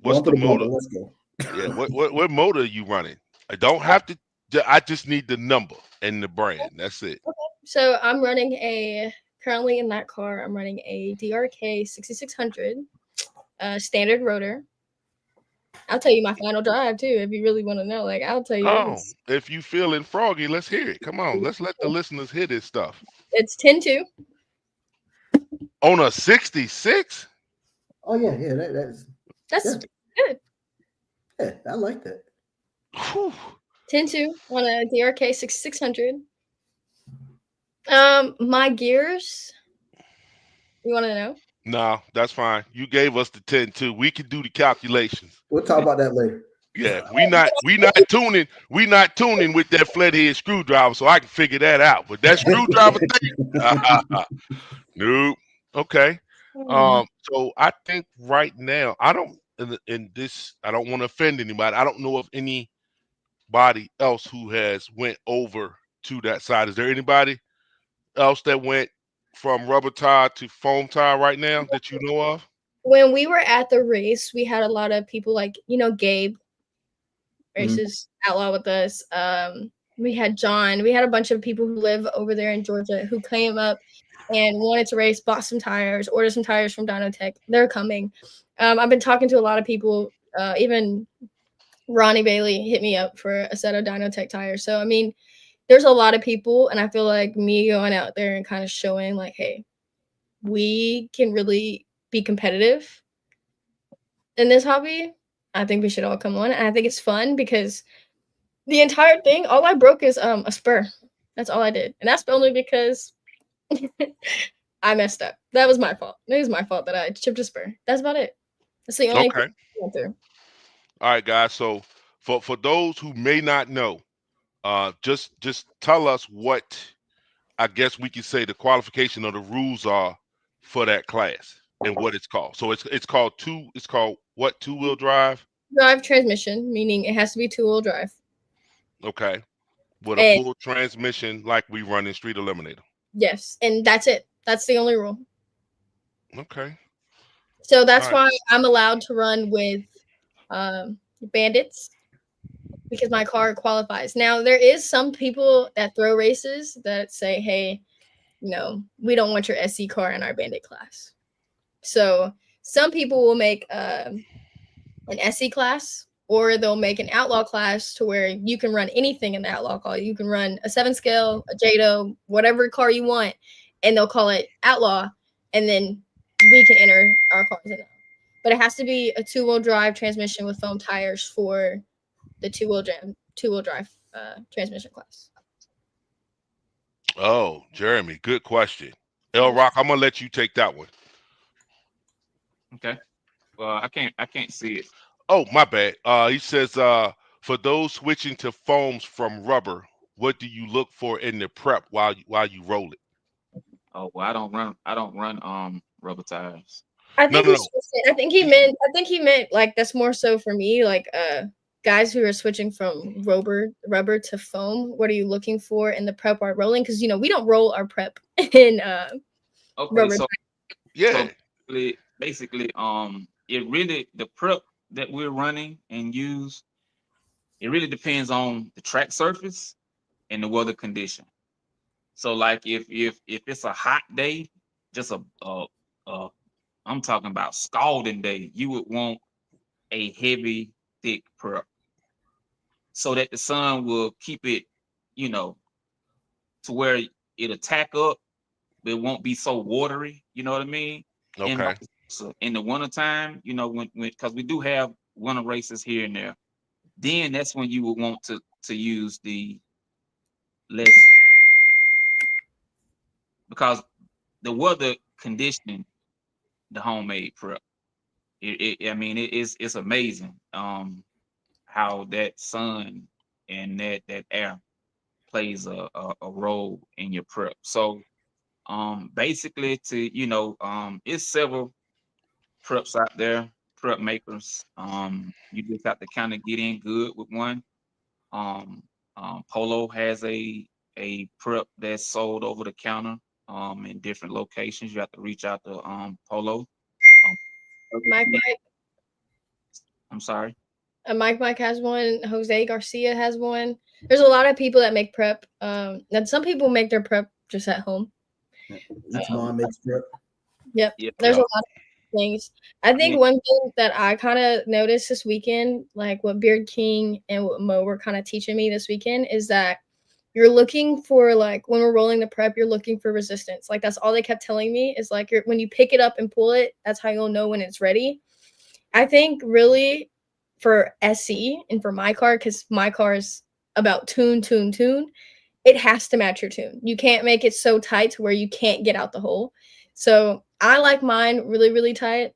what's One for the the bubble. motor? Let's go. Yeah, what motor are you running? I don't have to. I just need the number and the brand. That's it. So I'm running currently in that car. I'm running a DRK 6600, standard rotor. I'll tell you my final drive too, if you really want to know. Like I'll tell you, Oh, if you feeling froggy, let's hear it. Come on, let's let the listeners hear this stuff. it's 10-2. On a 66. Oh yeah. That's That's yeah, good. yeah. I like that. Whew. 10-2 on a DRK 6600. My gears. You want to know? Nah, that's fine. You gave us the 10 too. We can do the calculations. We'll talk about that later. Yeah, we not tuning with that flathead screwdriver, so I can figure that out. But that screwdriver thing, nope. Okay. So I think right now I don't in this I don't want to offend anybody. I don't know of anybody else who has went over to that side. Is there anybody else that went from rubber tire to foam tire right now that you know of? When we were at the race, we had a lot of people like Gabe Mhm. races outlaw with us. We had John. We had a bunch of people who live over there in Georgia who came up and wanted to race, bought some tires, ordered some tires from Dynotech. They're coming. I've been talking to a lot of people. Even Ronnie Bailey hit me up for a set of Dynotech tires. So I mean, there's a lot of people, and I feel like me going out there and kind of showing like, hey, we can really be competitive in this hobby. I think we should all come on, and I think it's fun because the entire thing, all I broke is a spur. That's all I did, and that's only because I messed up. That was my fault. It was my fault that I chipped a spur. That's about it. That's the only thing Okay. I went through. All right, guys. So for those who may not know, just tell us what I guess we could say the qualification or the rules are for that class and what it's called. So it's called what, two-wheel drive? Drive transmission, meaning it has to be two-wheel drive. Okay. With a And full transmission like we run in Street Eliminator. yes, and that's it. That's the only rule. Okay. So All that's right. why I'm allowed to run with bandits because my car qualifies. Now there is some people that throw races that say, "Hey, we don't want your SC car in our bandit class." So some people will make an SE class, or they'll make an outlaw class to where you can run anything in the outlaw call. You can run a 7 scale, a JADO, whatever car you want, and they'll call it outlaw, and then we can enter our cars in that. But it has to be a two-wheel drive transmission with foam tires for the two-wheel drive transmission class. Oh, Jeremy, good question. L Rock, I'm gonna let you take that one. Okay. Well, I can't see it. Oh, my bad. He says, for those switching to foams from rubber, what do you look for in the prep while you roll it? Oh, well, I don't run rubber tires. I No, think no, he's no. I think he meant like that's more so for me, like guys who are switching from rubber to foam. What are you looking for in the prep while rolling? Because we don't roll our prep in Okay, rubber. so Yeah. basically, it really the prep that we're running and use, it really depends on the track surface and the weather condition. So, like if it's a hot day, just a I'm talking about scalding day, you would want a heavy, thick prep so that the sun will keep it, you know, to where it'll tack up, but it won't be so watery. You know what I mean? And Okay. so in the wintertime, when because we do have winter races here and there, then that's when you would want to use the less, because the weather conditioning the homemade prep. I mean, it's amazing how that sun and that air plays a role in your prep. So basically it's several preps out there, prep makers. You just have to kind of get in good with one. Um, Polo has a prep that's sold over the counter in different locations. You have to reach out to Polo. Um, Mike Mike I'm sorry. Mike has one. Jose Garcia has one. There's a lot of people that make prep. And some people make their prep just at home. Each Um, mom makes prep. yep. Yeah. There's a Yeah. lot of things. I think Yeah. one thing that I kind of noticed this weekend, like what Beard King and what Mo were kind of teaching me this weekend, is that you're looking for, like, when we're rolling the prep, you're looking for resistance. Like that's all they kept telling me is like when you pick it up and pull it, that's how you'll know when it's ready. I think really for SC and for my car, because my car is about tune, it has to match your tune. You can't make it so tight to where you can't get out the hole. So I like mine really, really tight,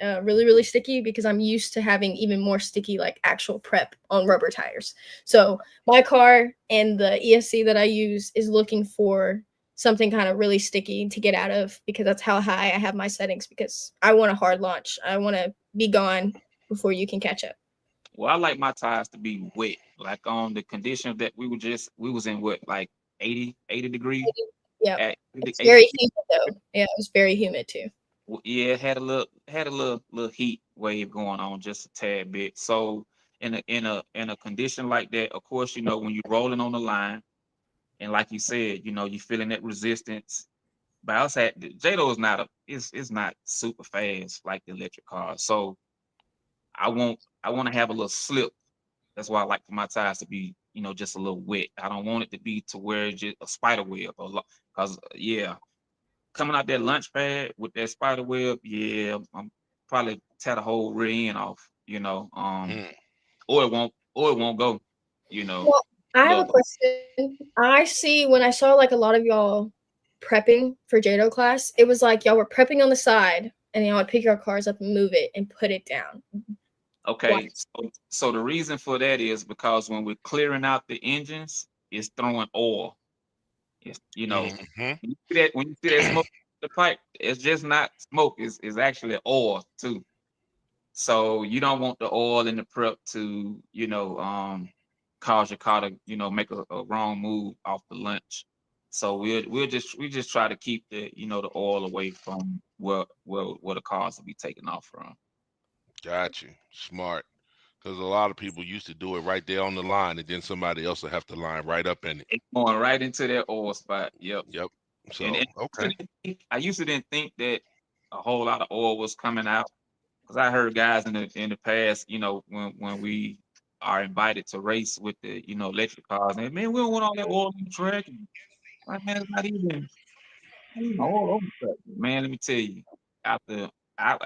really, really sticky because I'm used to having even more sticky, like actual prep on rubber tires. So my car and the ESC that I use is looking for something kind of really sticky to get out of because that's how high I have my settings because I want a hard launch. I want to be gone before you can catch up. Well, I like my tires to be wet. Like on the condition that we was in what, like 80 degree Yeah. at It's 80 very degree. humid though. Yeah, it was very humid too. Yeah, it had a little heat wave going on just a tad bit. So in a condition like that, of course, when you're rolling on the line, and like you said, you're feeling that resistance. But I also had JDO is not super fast like the electric cars. So I want to have a little slip. That's why I like for my tires to be, just a little wet. I don't want it to be to where it's just a spider web, because coming out that lunch pad with that spider web, yeah, I'm probably tear the whole rear end off, Mm. or it won't go, you know. Well, I have a Look, question. I see when I saw like a lot of y'all prepping for JADO class, it was like y'all were prepping on the side and y'all would pick your cars up and move it and put it down. Why? okay, so the reason for that is because when we're clearing out the engines, it's throwing oil. It's, Hmm. when you see that smoke in the pipe, it's just not smoke, it's actually oil too. So you don't want the oil in the prep to, cause your car to, make a wrong move off the lunch. So we just try to keep the oil away from where the cars will be taken off from. Got you. Smart. Because a lot of people used to do it right there on the line, and then somebody else will have to line right up in it. It's going right into that oil spot. Yep. Yep. And, So and okay. I used to didn't think that a whole lot of oil was coming out, because I heard guys in the past, when we are invited to race with the electric cars, and man, we don't want all that oil on the track. And, like, man, it's not even oil on the track. Man, let me tell you, after I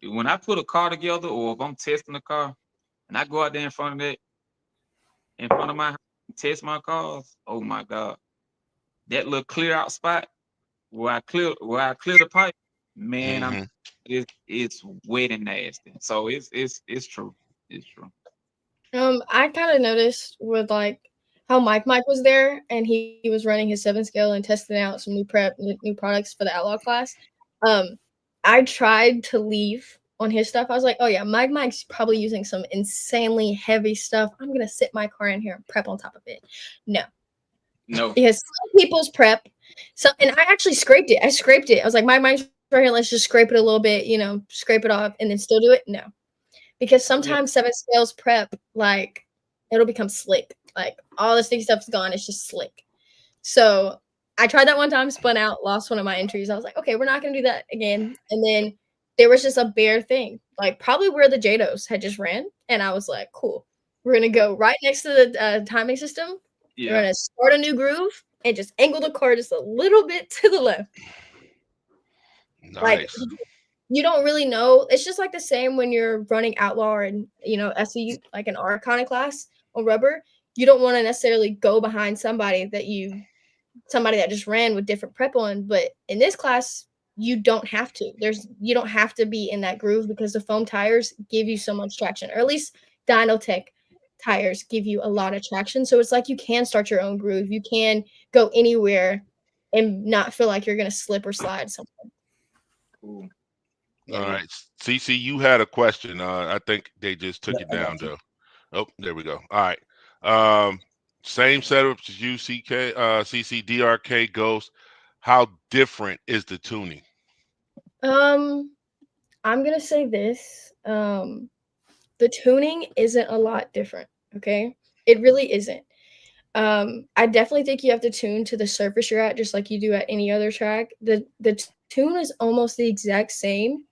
when I put a car together, or if I'm testing a car and I go out there in front of my house and test my cars, oh my God, that little clear out spot where I clear the pipe, man, Hmm. it's wet and nasty. So it's true. It's true. I kind of noticed with like how Mike was there and he was running his 7 scale and testing out some new products for the outlaw class. Um, I tried to leave on his stuff. I was like, oh yeah, Mike's probably using some insanely heavy stuff. I'm gonna sit my car in here and prep on top of it. No, No, because some people's prep. So, and I actually scraped it. I scraped it. I was like, Mike's right here. Let's just scrape it a little bit. Scrape it off and then still do it. No, because yeah, sometimes 7 scales prep, like it'll become slick. Like all the sticky stuff's gone. It's just slick. So I tried that one time, spun out, lost one of my entries. I was like, okay, we're not gonna do that again. And then there was just a bare thing, like probably where the JADOs had just ran. And I was like, cool. We're gonna go right next to the timing system. We're yeah. gonna start a new groove and just angle the car just a little bit to the left. Like Nice. you don't really know. It's just like the same when you're running outlaw and SE like an Arcana class on rubber. You don't want to necessarily go behind somebody that just ran with different prep on. But in this class, you don't have to. You don't have to be in that groove because the foam tires give you so much traction, or at least Dynotech tires give you a lot of traction. So it's like you can start your own groove. You can go anywhere and not feel like you're gonna slip or slide somewhere. Cool. All Yeah. right. CC, you had a question. I think they just took Yeah, it I down got you. though. Oh, there we go. All right. Same setup as you, CK, CC, DRK, Ghost. How different is the tuning? Um, I'm gonna say this. The tuning isn't a lot different. Okay, it really isn't. I definitely think you have to tune to the surface you're at, just like you do at any other track. The tune is almost the exact same.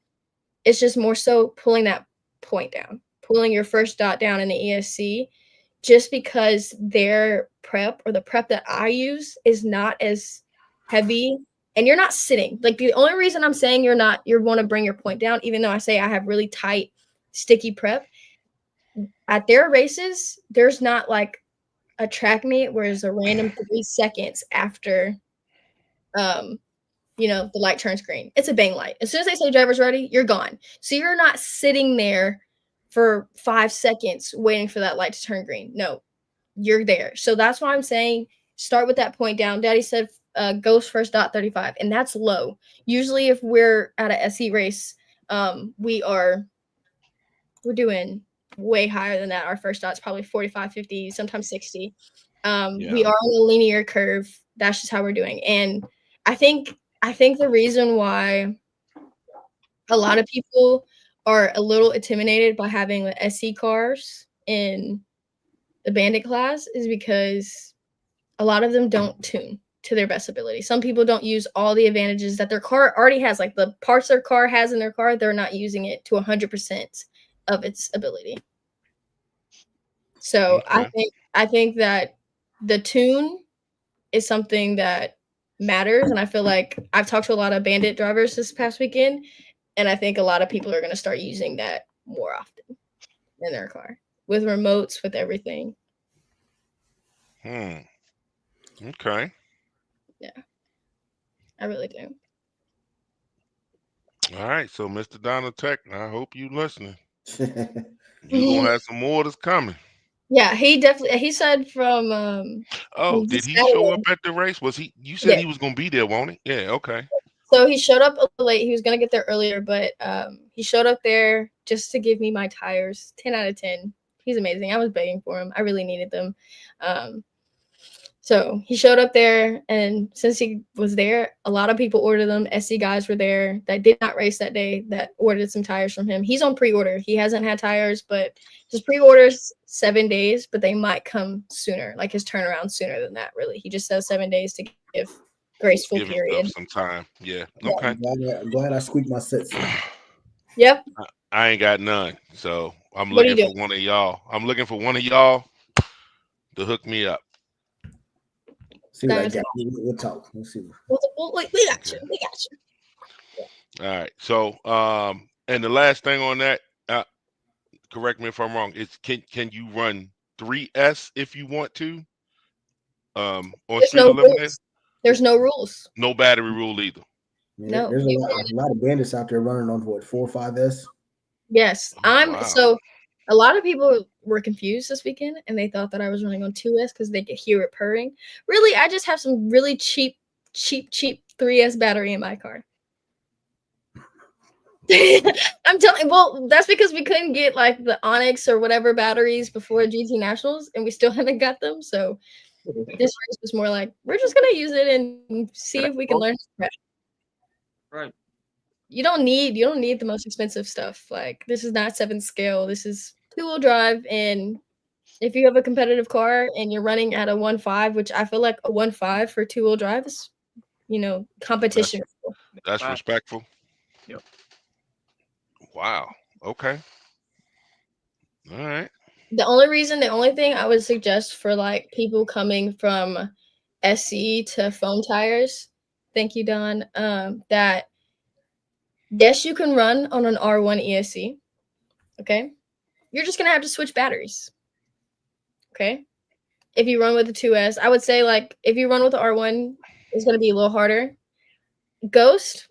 It's just more so pulling that point down, pulling your first dot down in the ESC, just because their prep or the prep that I use is not as heavy. And you're not sitting. Like the only reason I'm saying you want to bring your point down, even though I say I have really tight, sticky prep, at their races, there's not like a track meet where it's a random 3 seconds after um the light turns green. It's a bang light. As soon as they say driver's ready, you're gone. So you're not sitting there for 5 seconds waiting for that light to turn green. No, you're there. So that's why I'm saying start with that point down. Daddy said goes first dot 35, and that's low. Usually if we're at a SE race, we're doing way higher than that. Our first dot's probably 45, 50, sometimes 60. We Yeah. are on a linear curve. That's just how we're doing. And I think the reason why a lot of people are a little intimidated by having the SC cars in the bandit class is because a lot of them don't tune to their best ability. Some people don't use all the advantages that their car already has, like the parts their car has in their car, they're not using it to 100% of its ability. So I Okay. think I think that the tune is something that matters, and I feel like I've talked to a lot of bandit drivers this past weekend, and I think a lot of people are going to start using that more often in their car with remotes, with everything. Okay. Yeah, I really do. All right. So, Mr. Donald Tech, I hope you listening. You gonna have some orders coming. Yeah, he said from Oh, did this he show up Saturday. at the race? Was he? You He said did. he was gonna be there, won't he? Yeah. Okay. So he showed up a little late. He was gonna get there earlier, but he showed up there just to give me my tires. 10 out of 10. He's amazing. I was begging for him. I really needed them. Um, so he showed up there, and since he was there, a lot of people ordered them. SC guys were there that did not race that day that ordered some tires from him. He's on pre-order. He hasn't had tires, but his pre-orders 7 days, but they might come sooner. Like his turnaround sooner than that. Really, he just says 7 days to give graceful Give himself period. some time. Yeah. Yeah. Okay. I'm glad I squeaked my sets. Yep. I ain't got none, so I'm What are looking you for doing? one of y'all. I'm looking for one of y'all to hook me up. See what I That's got. We'll talk. Let's see. we got Okay. you. We got you. All right. So, and the last thing on that, correct me if I'm wrong. Is can you run 3S if you want to? On There's Street no Eliminator, rules. There's no rules. no battery rule either. No. There's a lot of bandits out there running on what 4 or 5S. Yes. Oh, wow. So a lot of people were confused this weekend and they thought that I was running on 2S because they could hear it purring. Really, I just have some really cheap 3S battery in my car. I'm telling well, that's because we couldn't get like the Onyx or whatever batteries before GT Nationals, and we still haven't got them. So this race was more like we're just gonna use it and see if we can learn. Right. You don't need the most expensive stuff. Like this is not 7 scale. This is 2-wheel drive, and if you have a competitive car and you're running at a 1.5, which I feel like a 1.5 for 2-wheel drive is, competition. That's Right. respectful. Yep. Wow. Okay. All right. The only thing I would suggest for like people coming from SC to foam tires, thank you, Don, that yes, you can run on an R1 ESC. Okay. You're just gonna have to switch batteries. Okay. If you run with the 2S, I would say like if you run with the R1, it's gonna be a little harder. Ghost,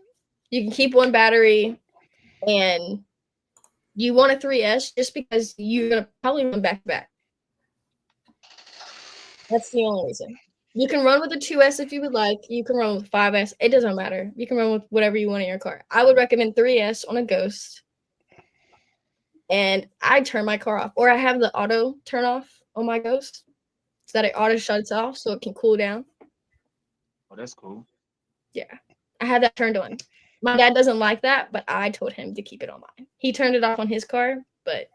you can keep one battery, and you want a 3S just because you're gonna probably run back to back. That's the only reason. You can run with a 2S if you would like. You can run with 5S. It doesn't matter. You can run with whatever you want in your car. I would recommend 3S on a Ghost. And I turn my car off. Or I have the auto turn off on my Ghost so that it auto shuts off so it can cool down. Oh, that's cool. Yeah. I had that turned on. My dad doesn't like that, but I told him to keep it on mine. He turned it off on his car, but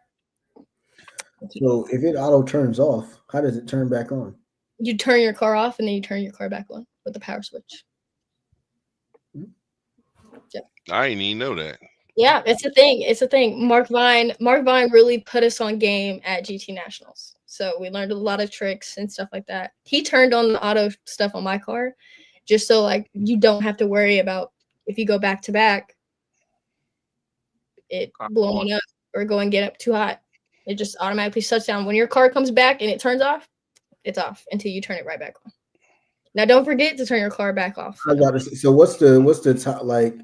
So if it auto turns off, how does it turn back on? you turn your car off and then you turn your car back on with the power switch. I didn't even know that. Yeah, it's a thing. It's a thing. Mark Vine really put us on game at GT Nationals. So we learned a lot of tricks and stuff like that. He turned on the auto stuff on my car just so like you don't have to worry about if you go back to back, it blowing up or going get up too hot. It just automatically shuts down. When your car comes back and it turns off, it's off until you turn it right back on. Now don't forget to turn your car back off. So what's the top like?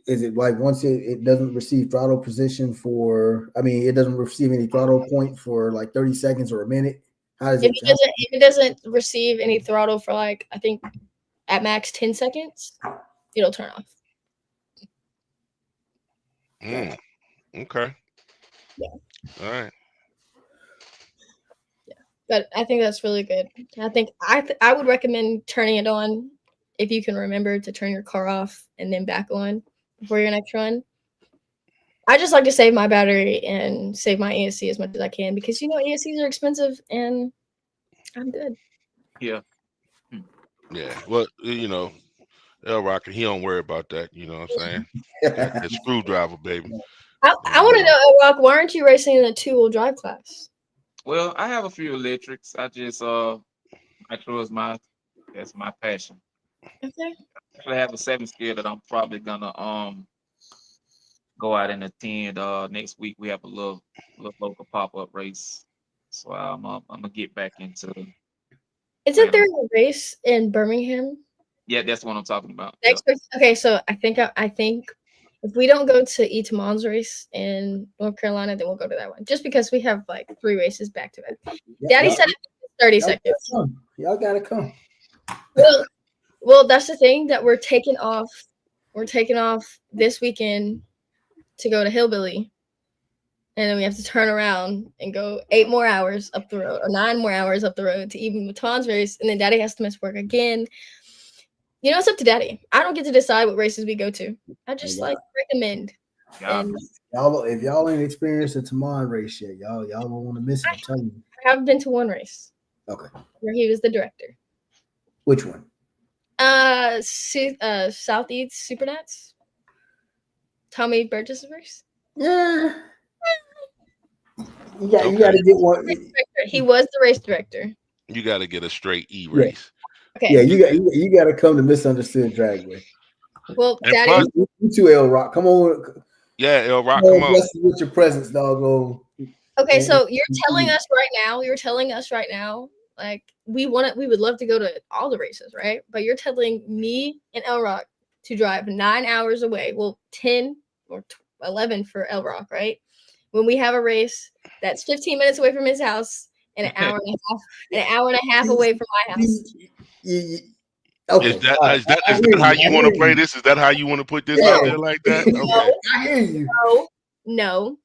Is it like once it doesn't receive throttle position it doesn't receive any throttle point for like 30 seconds or a minute? How does If it doesn't receive any throttle for like I think at max 10 seconds, it'll turn off. Okay. Yeah. All right. Yeah, but I think that's really good. I think I would recommend turning it on if you can remember to turn your car off and then back on before your next run. I just like to save my battery and save my ESC as much as I can because ESCs are expensive and I'm good. Yeah. Yeah. Well, L Rock, he don't worry about that. You know what I'm saying? That screwdriver, baby. I want to know, El Rock, why aren't you racing in the 2-wheel drive class? Well, I have a few electrics. I just nitro is that's my passion. Okay. Actually, I have a 7 scale that I'm probably gonna go out and attend. Next week we have a little local pop up race, so I'm gonna get back into Isn't playing there a. a race in Birmingham Yeah, that's what I'm talking about. Yeah. next week? Okay, so I think if we don't go to Itamon's race in North Carolina, then we'll go to that one. Just because we have like 3 races back to back. Daddy Y'all, said it was 30 y'all gotta seconds. come. Y'all gotta come. Well, well, that's the thing that we're taking off. We're taking off this weekend to go to Hillbilly, and then we have to turn around and go 8 more hours up the road or 9 more hours up the road to even Baton's race, and then Daddy has to miss work again. You know, it's up to Daddy. I don't get to decide what races we go to. I Hey, just y'all, like recommend. Yeah. And if y'all ain't experienced a Tamon race yet, y'all don't want to miss it. I'm telling you. I have been to one race Okay, where he was the director. which one? Southeast Supernats. Tommy Burgess' race. Yeah, you got Okay. to get one. He was the race director. You got to get a straight E Yeah, race. Okay. yeah, you got to come to Misunderstood Dragway. Well, And Daddy. plus, You too, L Rock. Come on, yeah, L come Rock, come on, on. bless us with your presence, doggo. Okay, And- so you're telling us right now. You're telling us right now. Like we want it. We would love to go to all the races, right? But you're telling me and L Rock to drive 9 hours away. Well, 10 or 11 for L Rock, right? When we have a race that's 15 minutes away from his house and an hour and a half away from my house. Okay, all right. Is that I hear how you. I you want hear to play you. this? Is that how you want to put this Yeah, out there like that? Okay. I hear you. No.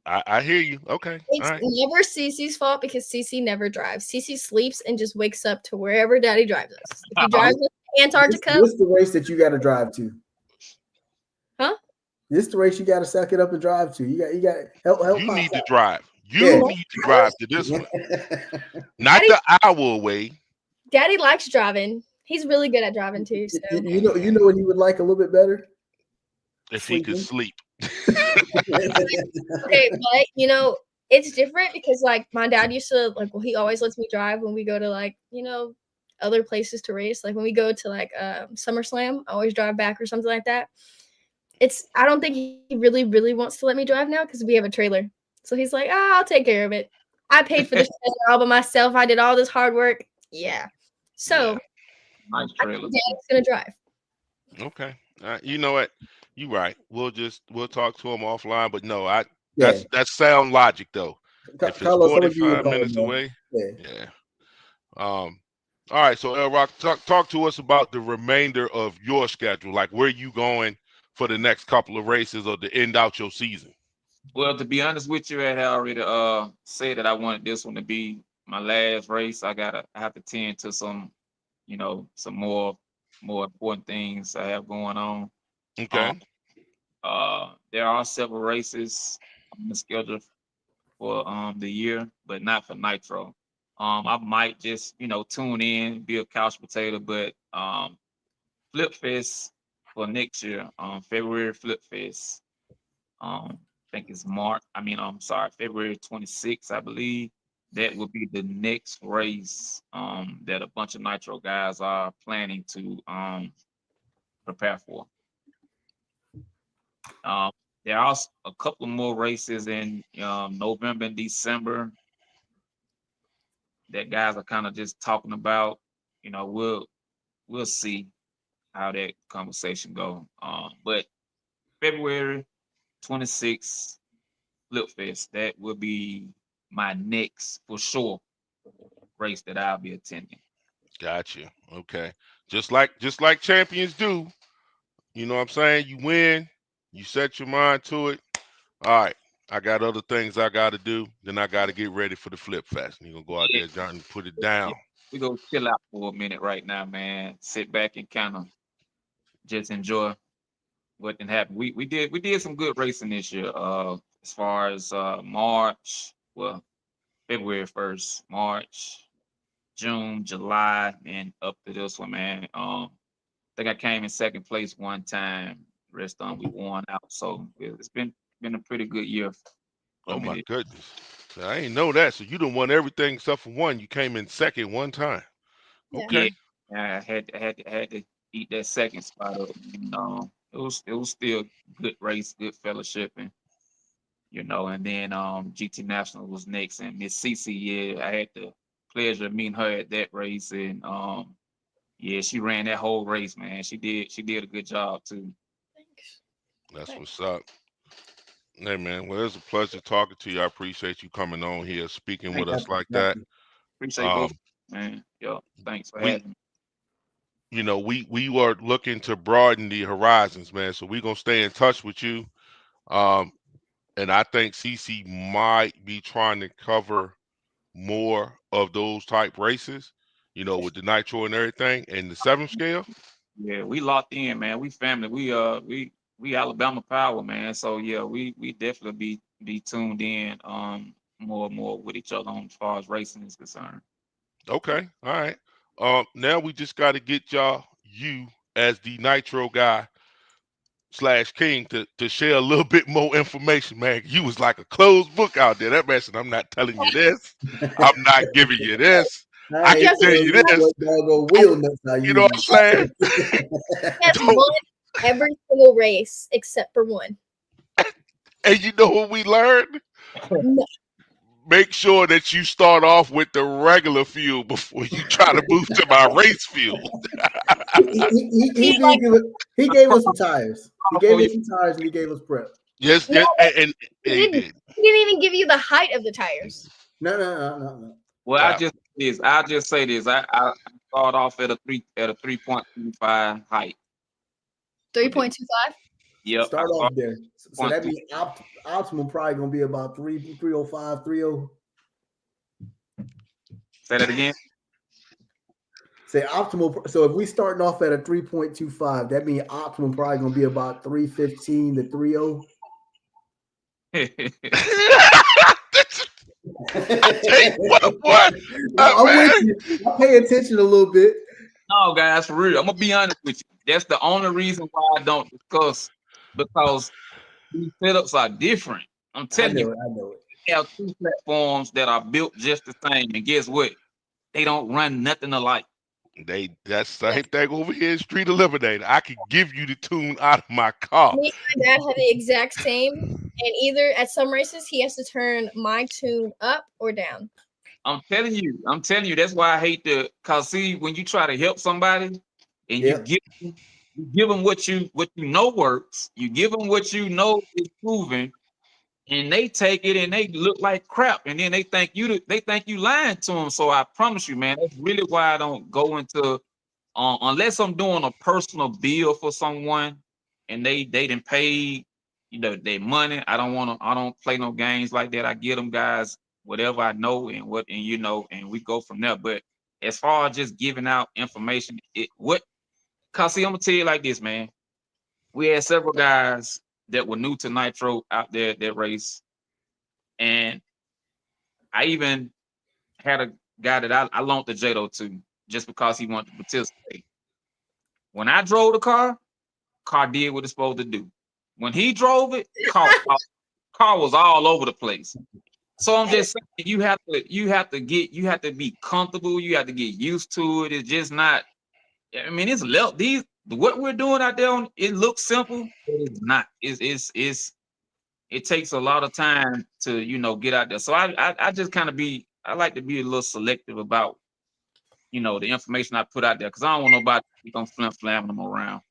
I hear you. Okay. All It's right. never CiCi's fault because CiCi never drives. CiCi sleeps and just wakes up to wherever Daddy drives us. If he drives us to Antarctica, This the race that you got to drive to. huh? This the race you got to suck it up and drive to. You got help You pops need to out. drive. Yeah. You need to drive to this one. Not Daddy, the hour away. Daddy likes driving. He's really good at driving too. So You know what you would like a little bit better? If he could Sleeping. sleep. okay, but it's different because like my dad used to like. Well, he always lets me drive when we go to like other places to race. Like when we go to like SummerSlam, I always drive back or something like that. I don't think he really wants to let me drive now because we have a trailer. So he's like, I'll take care of it. I paid for this trailer all by myself. I did all this hard work. Yeah. So Yeah. Nice I trailer. think Dad's gonna drive. Okay. You know what? You right. We'll talk to him offline. But no, Yeah. that's sound logic though. If it's Carlos, I'm gonna give you a 45 call, minutes bro. away, Yeah. yeah. All right. So El Rock, talk to us about the remainder of your schedule. Like where you going for the next couple of races or to end out your season. Well, to be honest with you, I had already said that I wanted this one to be my last race. I have to tend to some more important things I have going on. Um, Okay. there are several races on the schedule for the year, but not for Nitro. I might just tune in, be a couch potato, but Flip Fest for next year, February Flip Fest. I think it's March. I'm sorry, February 26th, I believe. That will be the next race that a bunch of Nitro guys are planning to prepare for. Um, there are a couple more races in November and December that guys are kind of just talking about. We'll see how that conversation go. But February 26th, Flip Fest, that will be my next for sure race that I'll be attending. Gotcha. Okay. Just like champions do. You know what I'm saying? You win, you set your mind to it. All right. I got other things I gotta do. Then I gotta get ready for the flip fest. And you're gonna go out Yeah, there, John, and put it yeah. down. We go chill out for a minute right now, man. Sit back and kind of just enjoy what can happen. We did some good racing this year. As far as March, well, February 1st, March, June, July, and up to this one, man. I think I came in second place one time. Rest on we won out. So it's been a pretty good year for Oh my me. goodness. I ain't know that. So you done won everything except for one. You came in second one time. Yeah. Yeah, Okay. I had to eat that second spot up. And, it was still good race, good fellowship, and and then GT National was next, and Miss CiCi, yeah, I had the pleasure of meeting her at that race, and yeah, she ran that whole race, man. She did a good job too. Thanks. That's Thanks. what's up. Hey man, well it's a pleasure talking to you. I appreciate you coming on here speaking with Thank you. us like that. Definitely. Appreciate both, Um man. Yo, thanks for we having me. we were looking to broaden the horizons, man. So we're gonna stay in touch with you. Um and I think CC might be trying to cover more of those type races, with the nitro and everything and the seven scale. Yeah, we locked in, man. We family. We Alabama power, man. So yeah, we definitely be tuned in more and more with each other on as far as racing is concerned. Okay, all right. Now we just got to get you as the nitro guy slash king to share a little bit more information, man. You was like a closed book out there. That man said, I'm not telling you this. I'm not giving you this. I I He can ain't has, tell telling you you this. what doggone has, wheel nuts I You know what I'm use. saying? he has Don't, won every single race except for one. and you know what we learned? No, Make sure that you start off with the regular fuel before you try to move to my race fuel. he like He gave us some tires. He gave For you. us some tires and he gave us prep. Yes, no, yes, and he he didn't. did. He didn't even give you the height of the tires. No. Well, Uh, I'll just say this. I start off at a 3.25 height. with the- 3.25. Yep, I Start start off there. So point that two. means optimum probably gonna be about 305, 30. Say that again. Say optimal. So if we starting off at a 3.25, that means optimum probably gonna be about 315 to 30. Take what? I'm with Man. you. I pay attention a little bit. No, guys, for real. I'm gonna be honest with you. That's the only reason why I don't discuss because these setups are different. I'm I telling you, know it. I know it. we have two platforms that are built just the same, and guess what? They don't run nothing alike. That's the Yeah. same thing over here in Street Eliminator. I could give you the tune out of my car. Me and my dad have the exact same, and either at some races he has to turn my tune up or down. I'm telling you, that's why I hate to cause see when you try to help somebody and Yep. you give them what you know works, you give them what you know is proven, and they take it and they look like crap, and then they think you lying to them. So I promise you, man, that's really why I don't go into unless I'm doing a personal bill for someone and they didn't pay, their money. I don't play no games like that. I give them guys whatever I know and we go from there. But as far as just giving out information, cause see, I'm gonna tell you like this, man. We had several guys that were new to Nitro out there at that race, and I even had a guy that I loaned the JDO to just because he wanted to participate. When I drove the car did what it's supposed to do. When he drove it, car was all over the place. So I'm just saying you have to be comfortable. You have to get used to it. It's just not. I mean, these what we're doing out there. It looks simple, but it's not. It takes a lot of time to get out there. So I just kind of I like to be a little selective about the information I put out there because I don't want nobody to keep on flamming them around.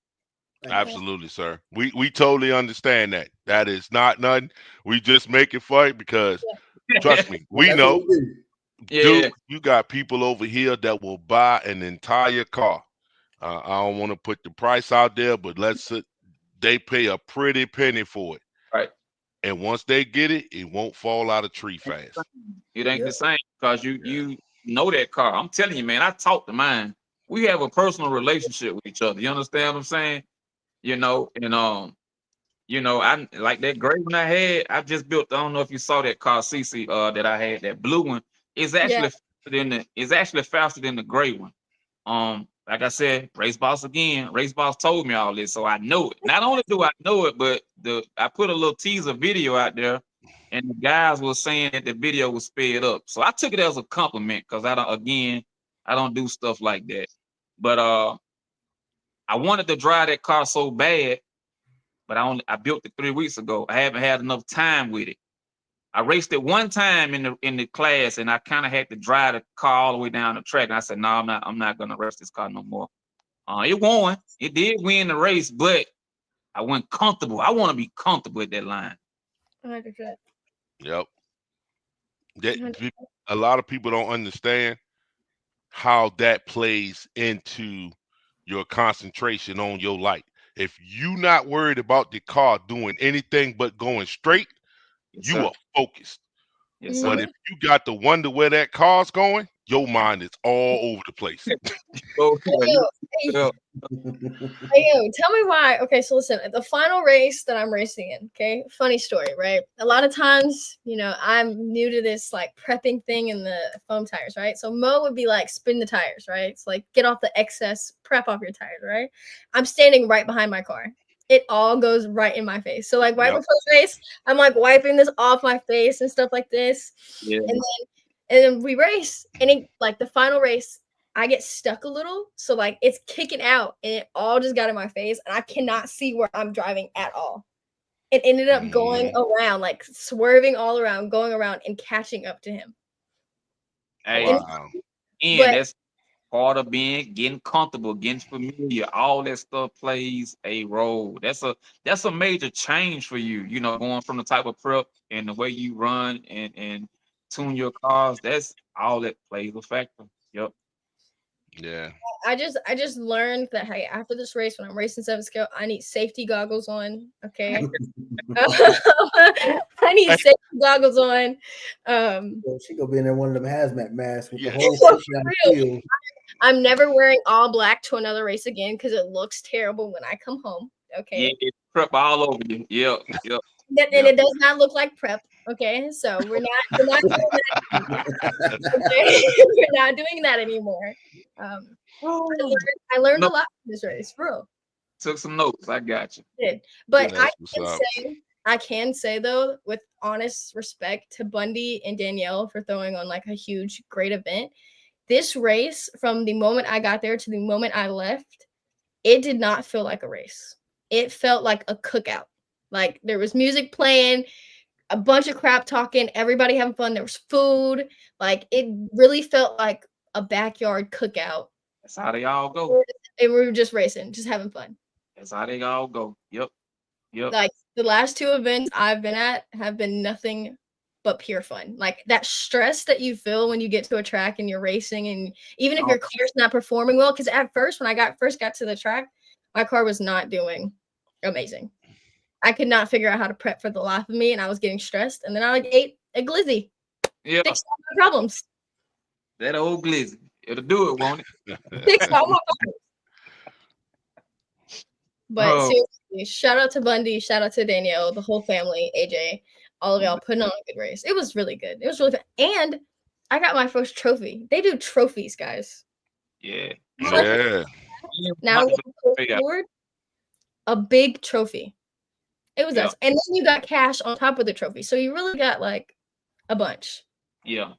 I got you. Absolutely, sir. We totally understand that. That is not nothing. We just make it funny because trust me, we That's what know, we do. dude, Yeah, you got people over here that will buy an entire car. I don't want to put the price out there, but they pay a pretty penny for it. right. And once they get it, it won't fall out of tree fast. It ain't Yep. the same because you Yeah. you know that car. I'm telling you, man. I talk to mine. We have a personal relationship with each other. You understand what I'm saying? And I like that gray one I had. I just built. I don't know if you saw that car CC that I had. That blue one is Yeah. actually faster than the gray one. Like I said, Race Boss again. Race Boss told me all this, so I know it. Not only do I know it, but I put a little teaser video out there and the guys were saying that the video was sped up. So I took it as a compliment because I don't do stuff like that. But I wanted to drive that car so bad, but I built it 3 weeks ago. I haven't had enough time with it. I raced it one time in the class, and I kind of had to drive the car all the way down the track. And I said, "No, I'm not gonna race this car no more." It won. It did win the race, but I wasn't comfortable. I want to be comfortable at that line. 100%. Yep. That a lot of people don't understand how that plays into your concentration on your light. If you not worried about the car doing anything but going straight, Yes, you sir. are focused. Yes, But sir. if you got to wonder where that car's going, your mind is all over the place. Oh, yeah, Hey, yo, tell me why. Okay, so listen, the final race that I'm racing in, okay, funny story, right? A lot of times, I'm new to this like prepping thing in the foam tires, right? So Mo would be like, spin the tires, right? It's like, get off the excess, prep off your tires, right? I'm standing right behind my car. It all goes right in my face. So like right Yep. before the race, I'm like wiping this off my face and stuff like this. yeah. And then we race, and it, like the final race, I get stuck a little, so like it's kicking out, and it all just got in my face, and I cannot see where I'm driving at all. It ended up going around, like swerving all around, going around, and catching up to him. Hey, Wow. and But that's part of getting comfortable, getting familiar. All that stuff plays a role. That's a major change for you. Going from the type of prep and the way you run and tune your cars. That's all that plays a factor. Yep. Yeah. I just learned that hey, after this race, when I'm racing 7 scale, I need safety goggles on. Okay, I need Hey, safety goggles on. She gonna be in there one of them hazmat masks with the yeah. whole For foot down the real. field. I'm never wearing all black to another race again because it looks terrible when I come home. Yeah, Okay. it's prep all over you. Yep. Yep. And Yep. it does not look like prep. Okay. So we're not doing that. Okay. We're not doing that anymore. I learned No, a lot from this race, bro. took some notes. I got you. Did. But That's what's up. I can say though, with honest respect to Bundy and Danielle for throwing on like a huge, great event, this race, from the moment I got there to the moment I left, it did not feel like a race. It felt like a cookout. Like there was music playing, a bunch of crap talking, everybody having fun. There was food. Like it really felt like a backyard cookout. That's how they all go. And we were just racing, just having fun. That's how they all go. Yep. Yep. Like the last 2 events I've been at have been nothing but pure fun. Like that stress that you feel when you get to a track and you're racing, and even if your car's not performing well, because at first when I first got to the track, my car was not doing amazing. I could not figure out how to prep for the life of me, and I was getting stressed. And then I like ate a glizzy. Yeah. Fixed all my problems. That old glizzy. It'll do it, won't it? Fixed all my problems. But Oh. seriously, shout out to Bundy, shout out to Danielle, the whole family, AJ, all of y'all putting on a good race. It was really good. It was really fun. And I got my first trophy. They do trophies, guys. Yeah. Yeah. Now Yeah. forward, a big trophy. It was Yeah. us. And then you got cash on top of the trophy. So you really got like a bunch. Yeah.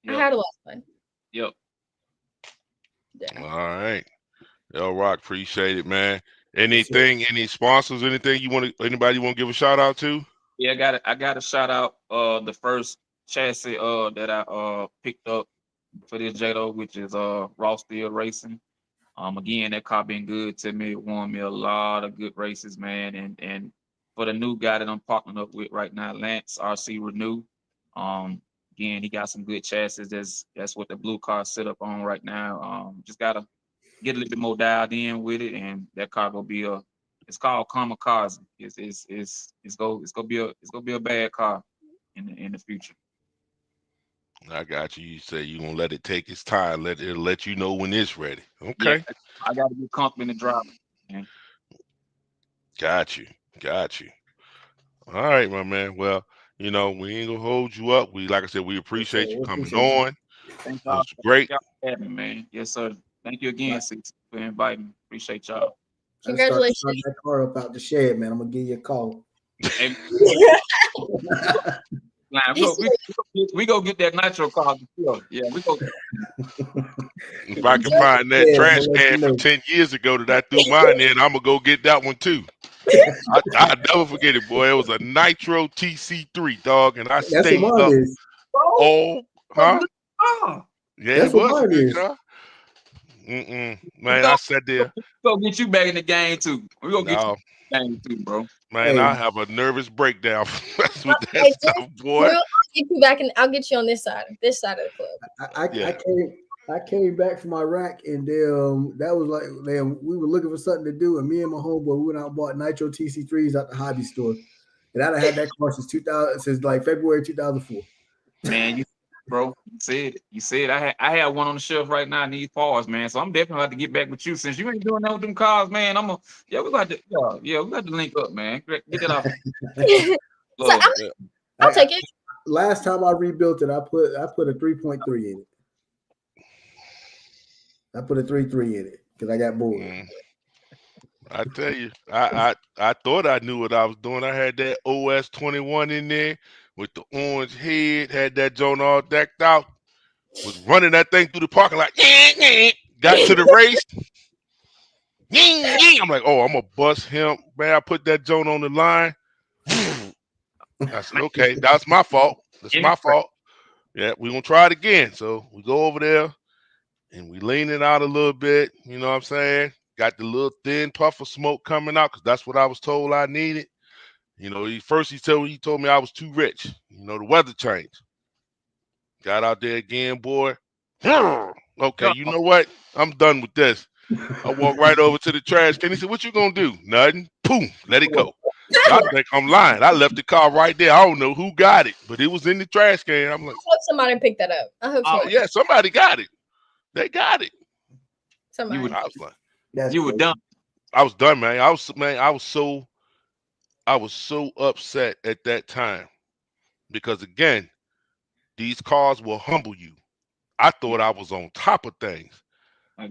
I had a lot of fun. Yep. Yeah. All right. L Rock, appreciate it, man. Anything, any sponsors, anything anybody you want to give a shout out to? Yeah, I got to shout out the first chassis that I picked up for this JDO, which is Raw Steel Racing. Again, that car been good to me. It won me a lot of good races, man. And for the new guy that I'm partnering up with right now, Lance RC Renew. Again, he got some good chassis. That's what the blue car set up on right now. Just gotta get a little bit more dialed in with it, and that car gonna be it's called Kamikaze. It's gonna be a bad car in the future. I got you. You say you're gonna let it take its time. It'll let you know when it's ready. Okay. Yeah, I gotta be confident in driving. Man. Got you. All right, my man. Well, we ain't gonna hold you up. Like I said, we appreciate you coming on. Thank It y'all. was great. Y'all for having me, man. Yes, sir. Thank you again, CiCi, for inviting me. Appreciate y'all. Congratulations. Start that car up out the shed, man. I'm gonna give you a call. Hey, Nah, we go get that nitro car. Yeah, we go. If I can find that trash can from 10 years ago that I threw mine in, I'm gonna go get that one too. I'll never forget it, boy. It was a Nitro TC3, dog, and I That's what stayed mine up. is. Oh, huh? Oh, Yeah, That's it what was a mine good is. car. Man, I sat there. go get you back in the game too. We gonna get you No, back in the game too, bro. man, Hey. I have a nervous breakdown with that Hey, stuff, boy. I'll get you back and I'll get you on this side of the club. Yeah. I came back from Iraq, and that was like we were looking for something to do, and me and my homeboy we went out and bought Nitro TC3s at the hobby store, and I'd had that car since like February 2004. Man, bro, you said I had one on the shelf right now. I need parts, man. So I'm definitely have to get back with you since you ain't doing that with them cars, man. We got to link up, man. Get that off. So I'll take it. Last time I rebuilt it, I put a 3.3 in it. I put a 3.3 in it because I got bored. I tell you, I thought I knew what I was doing. I had that OS 21 in there with the orange head, had that joint all decked out, was running that thing through the parking lot. Got to the race. I'm like, oh, I'm gonna bust him. Man, I put that joint on the line. I said, okay, that's my fault. That's my fault. Yeah, we're gonna try it again. So we go over there and we lean it out a little bit, you know what I'm saying? Got the little thin puff of smoke coming out because that's what I was told I needed. You know, he told me I was too rich. You know, the weather changed. Got out there again, boy. Okay, you know what? I'm done with this. I walked right over to the trash can. He said, "What you gonna do?" Nothing. Boom, let it go. I think I'm lying. I left the car right there. I don't know who got it, but it was in the trash can. I'm like, I hope somebody picked that up. I hope so. Yeah, somebody got it. They got it. Somebody. I was like, you were done. I was done, man. I was so upset at that time because again, these cars will humble you. I thought I was on top of things.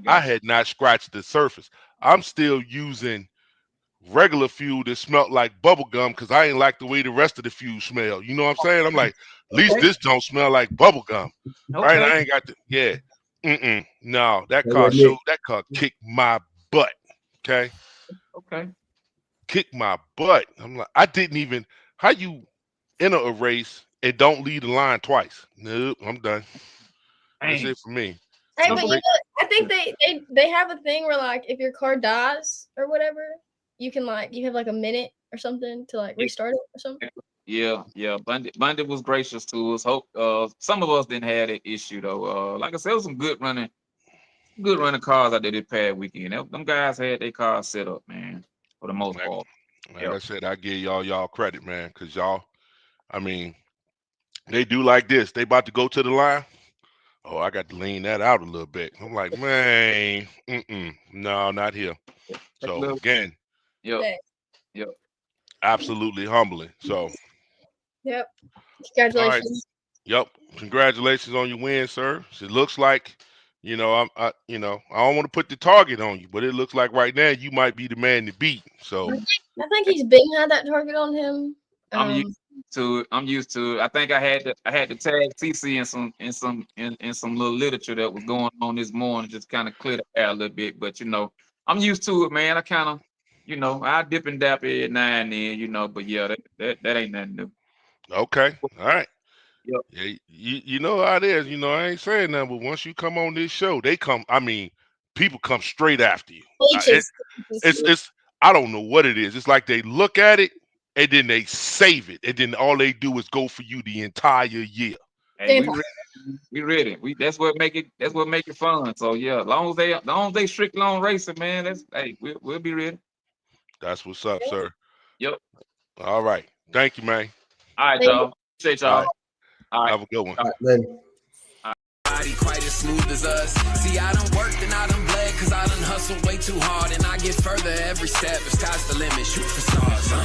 I had not scratched the surface. I'm still using regular fuel that smelled like bubble gum because I ain't like the way the rest of the fuel smell. You know what I'm saying? I'm like, at least this don't smell like bubble gum, right? I ain't got No, that car kicked my butt. Okay. Kicked my butt. I'm like, I didn't even. How you enter a race and don't lead the line twice? Nope, I'm done. That's it for me. Hey, but I think they have a thing where like if your car dies or whatever, you can you have like a minute or something to like restart it or something. Yeah. Bandit was gracious to us. Hope some of us didn't have that issue though. Like I said, it was some good running cars out there this past weekend. Them guys had their cars set up, man, for the most part. Like I said, I give y'all credit, man, because y'all, I mean, they do like this. They about to go to the line. Oh, I got to lean that out a little bit. I'm like, man, no, not here. So again, absolutely humbling. So, congratulations. All right. Congratulations on your win, sir. It looks like, I don't want to put the target on you, but it looks like right now you might be the man to beat. So I think he's been had that target on him. I'm used to it. I think I had to tag CiCi in some little literature that was going on this morning, just kind of clear the air a little bit. But I'm used to it, man. I kind of, I dip and dap every now and then, but yeah, that ain't nothing new. Okay. All right. Yep. Yeah, you know how it is. I ain't saying nothing, but once you come on this show, people come straight after you. It's I don't know what it is. It's like they look at it and then they save it, and then all they do is go for you the entire year. Hey, we ready. That's what make it fun. So yeah, as long as they strictly on racing, man. We'll be ready. That's what's up, sir. Yep. All right. Thank you, man. All right, y'all. Appreciate y'all. All right. Have a good one. All right, later. Body quite as smooth as us. See, I done worked and I done bled, cause I done hustled way too hard, and I get further every step. The sky's the limit, shoot for stars, huh?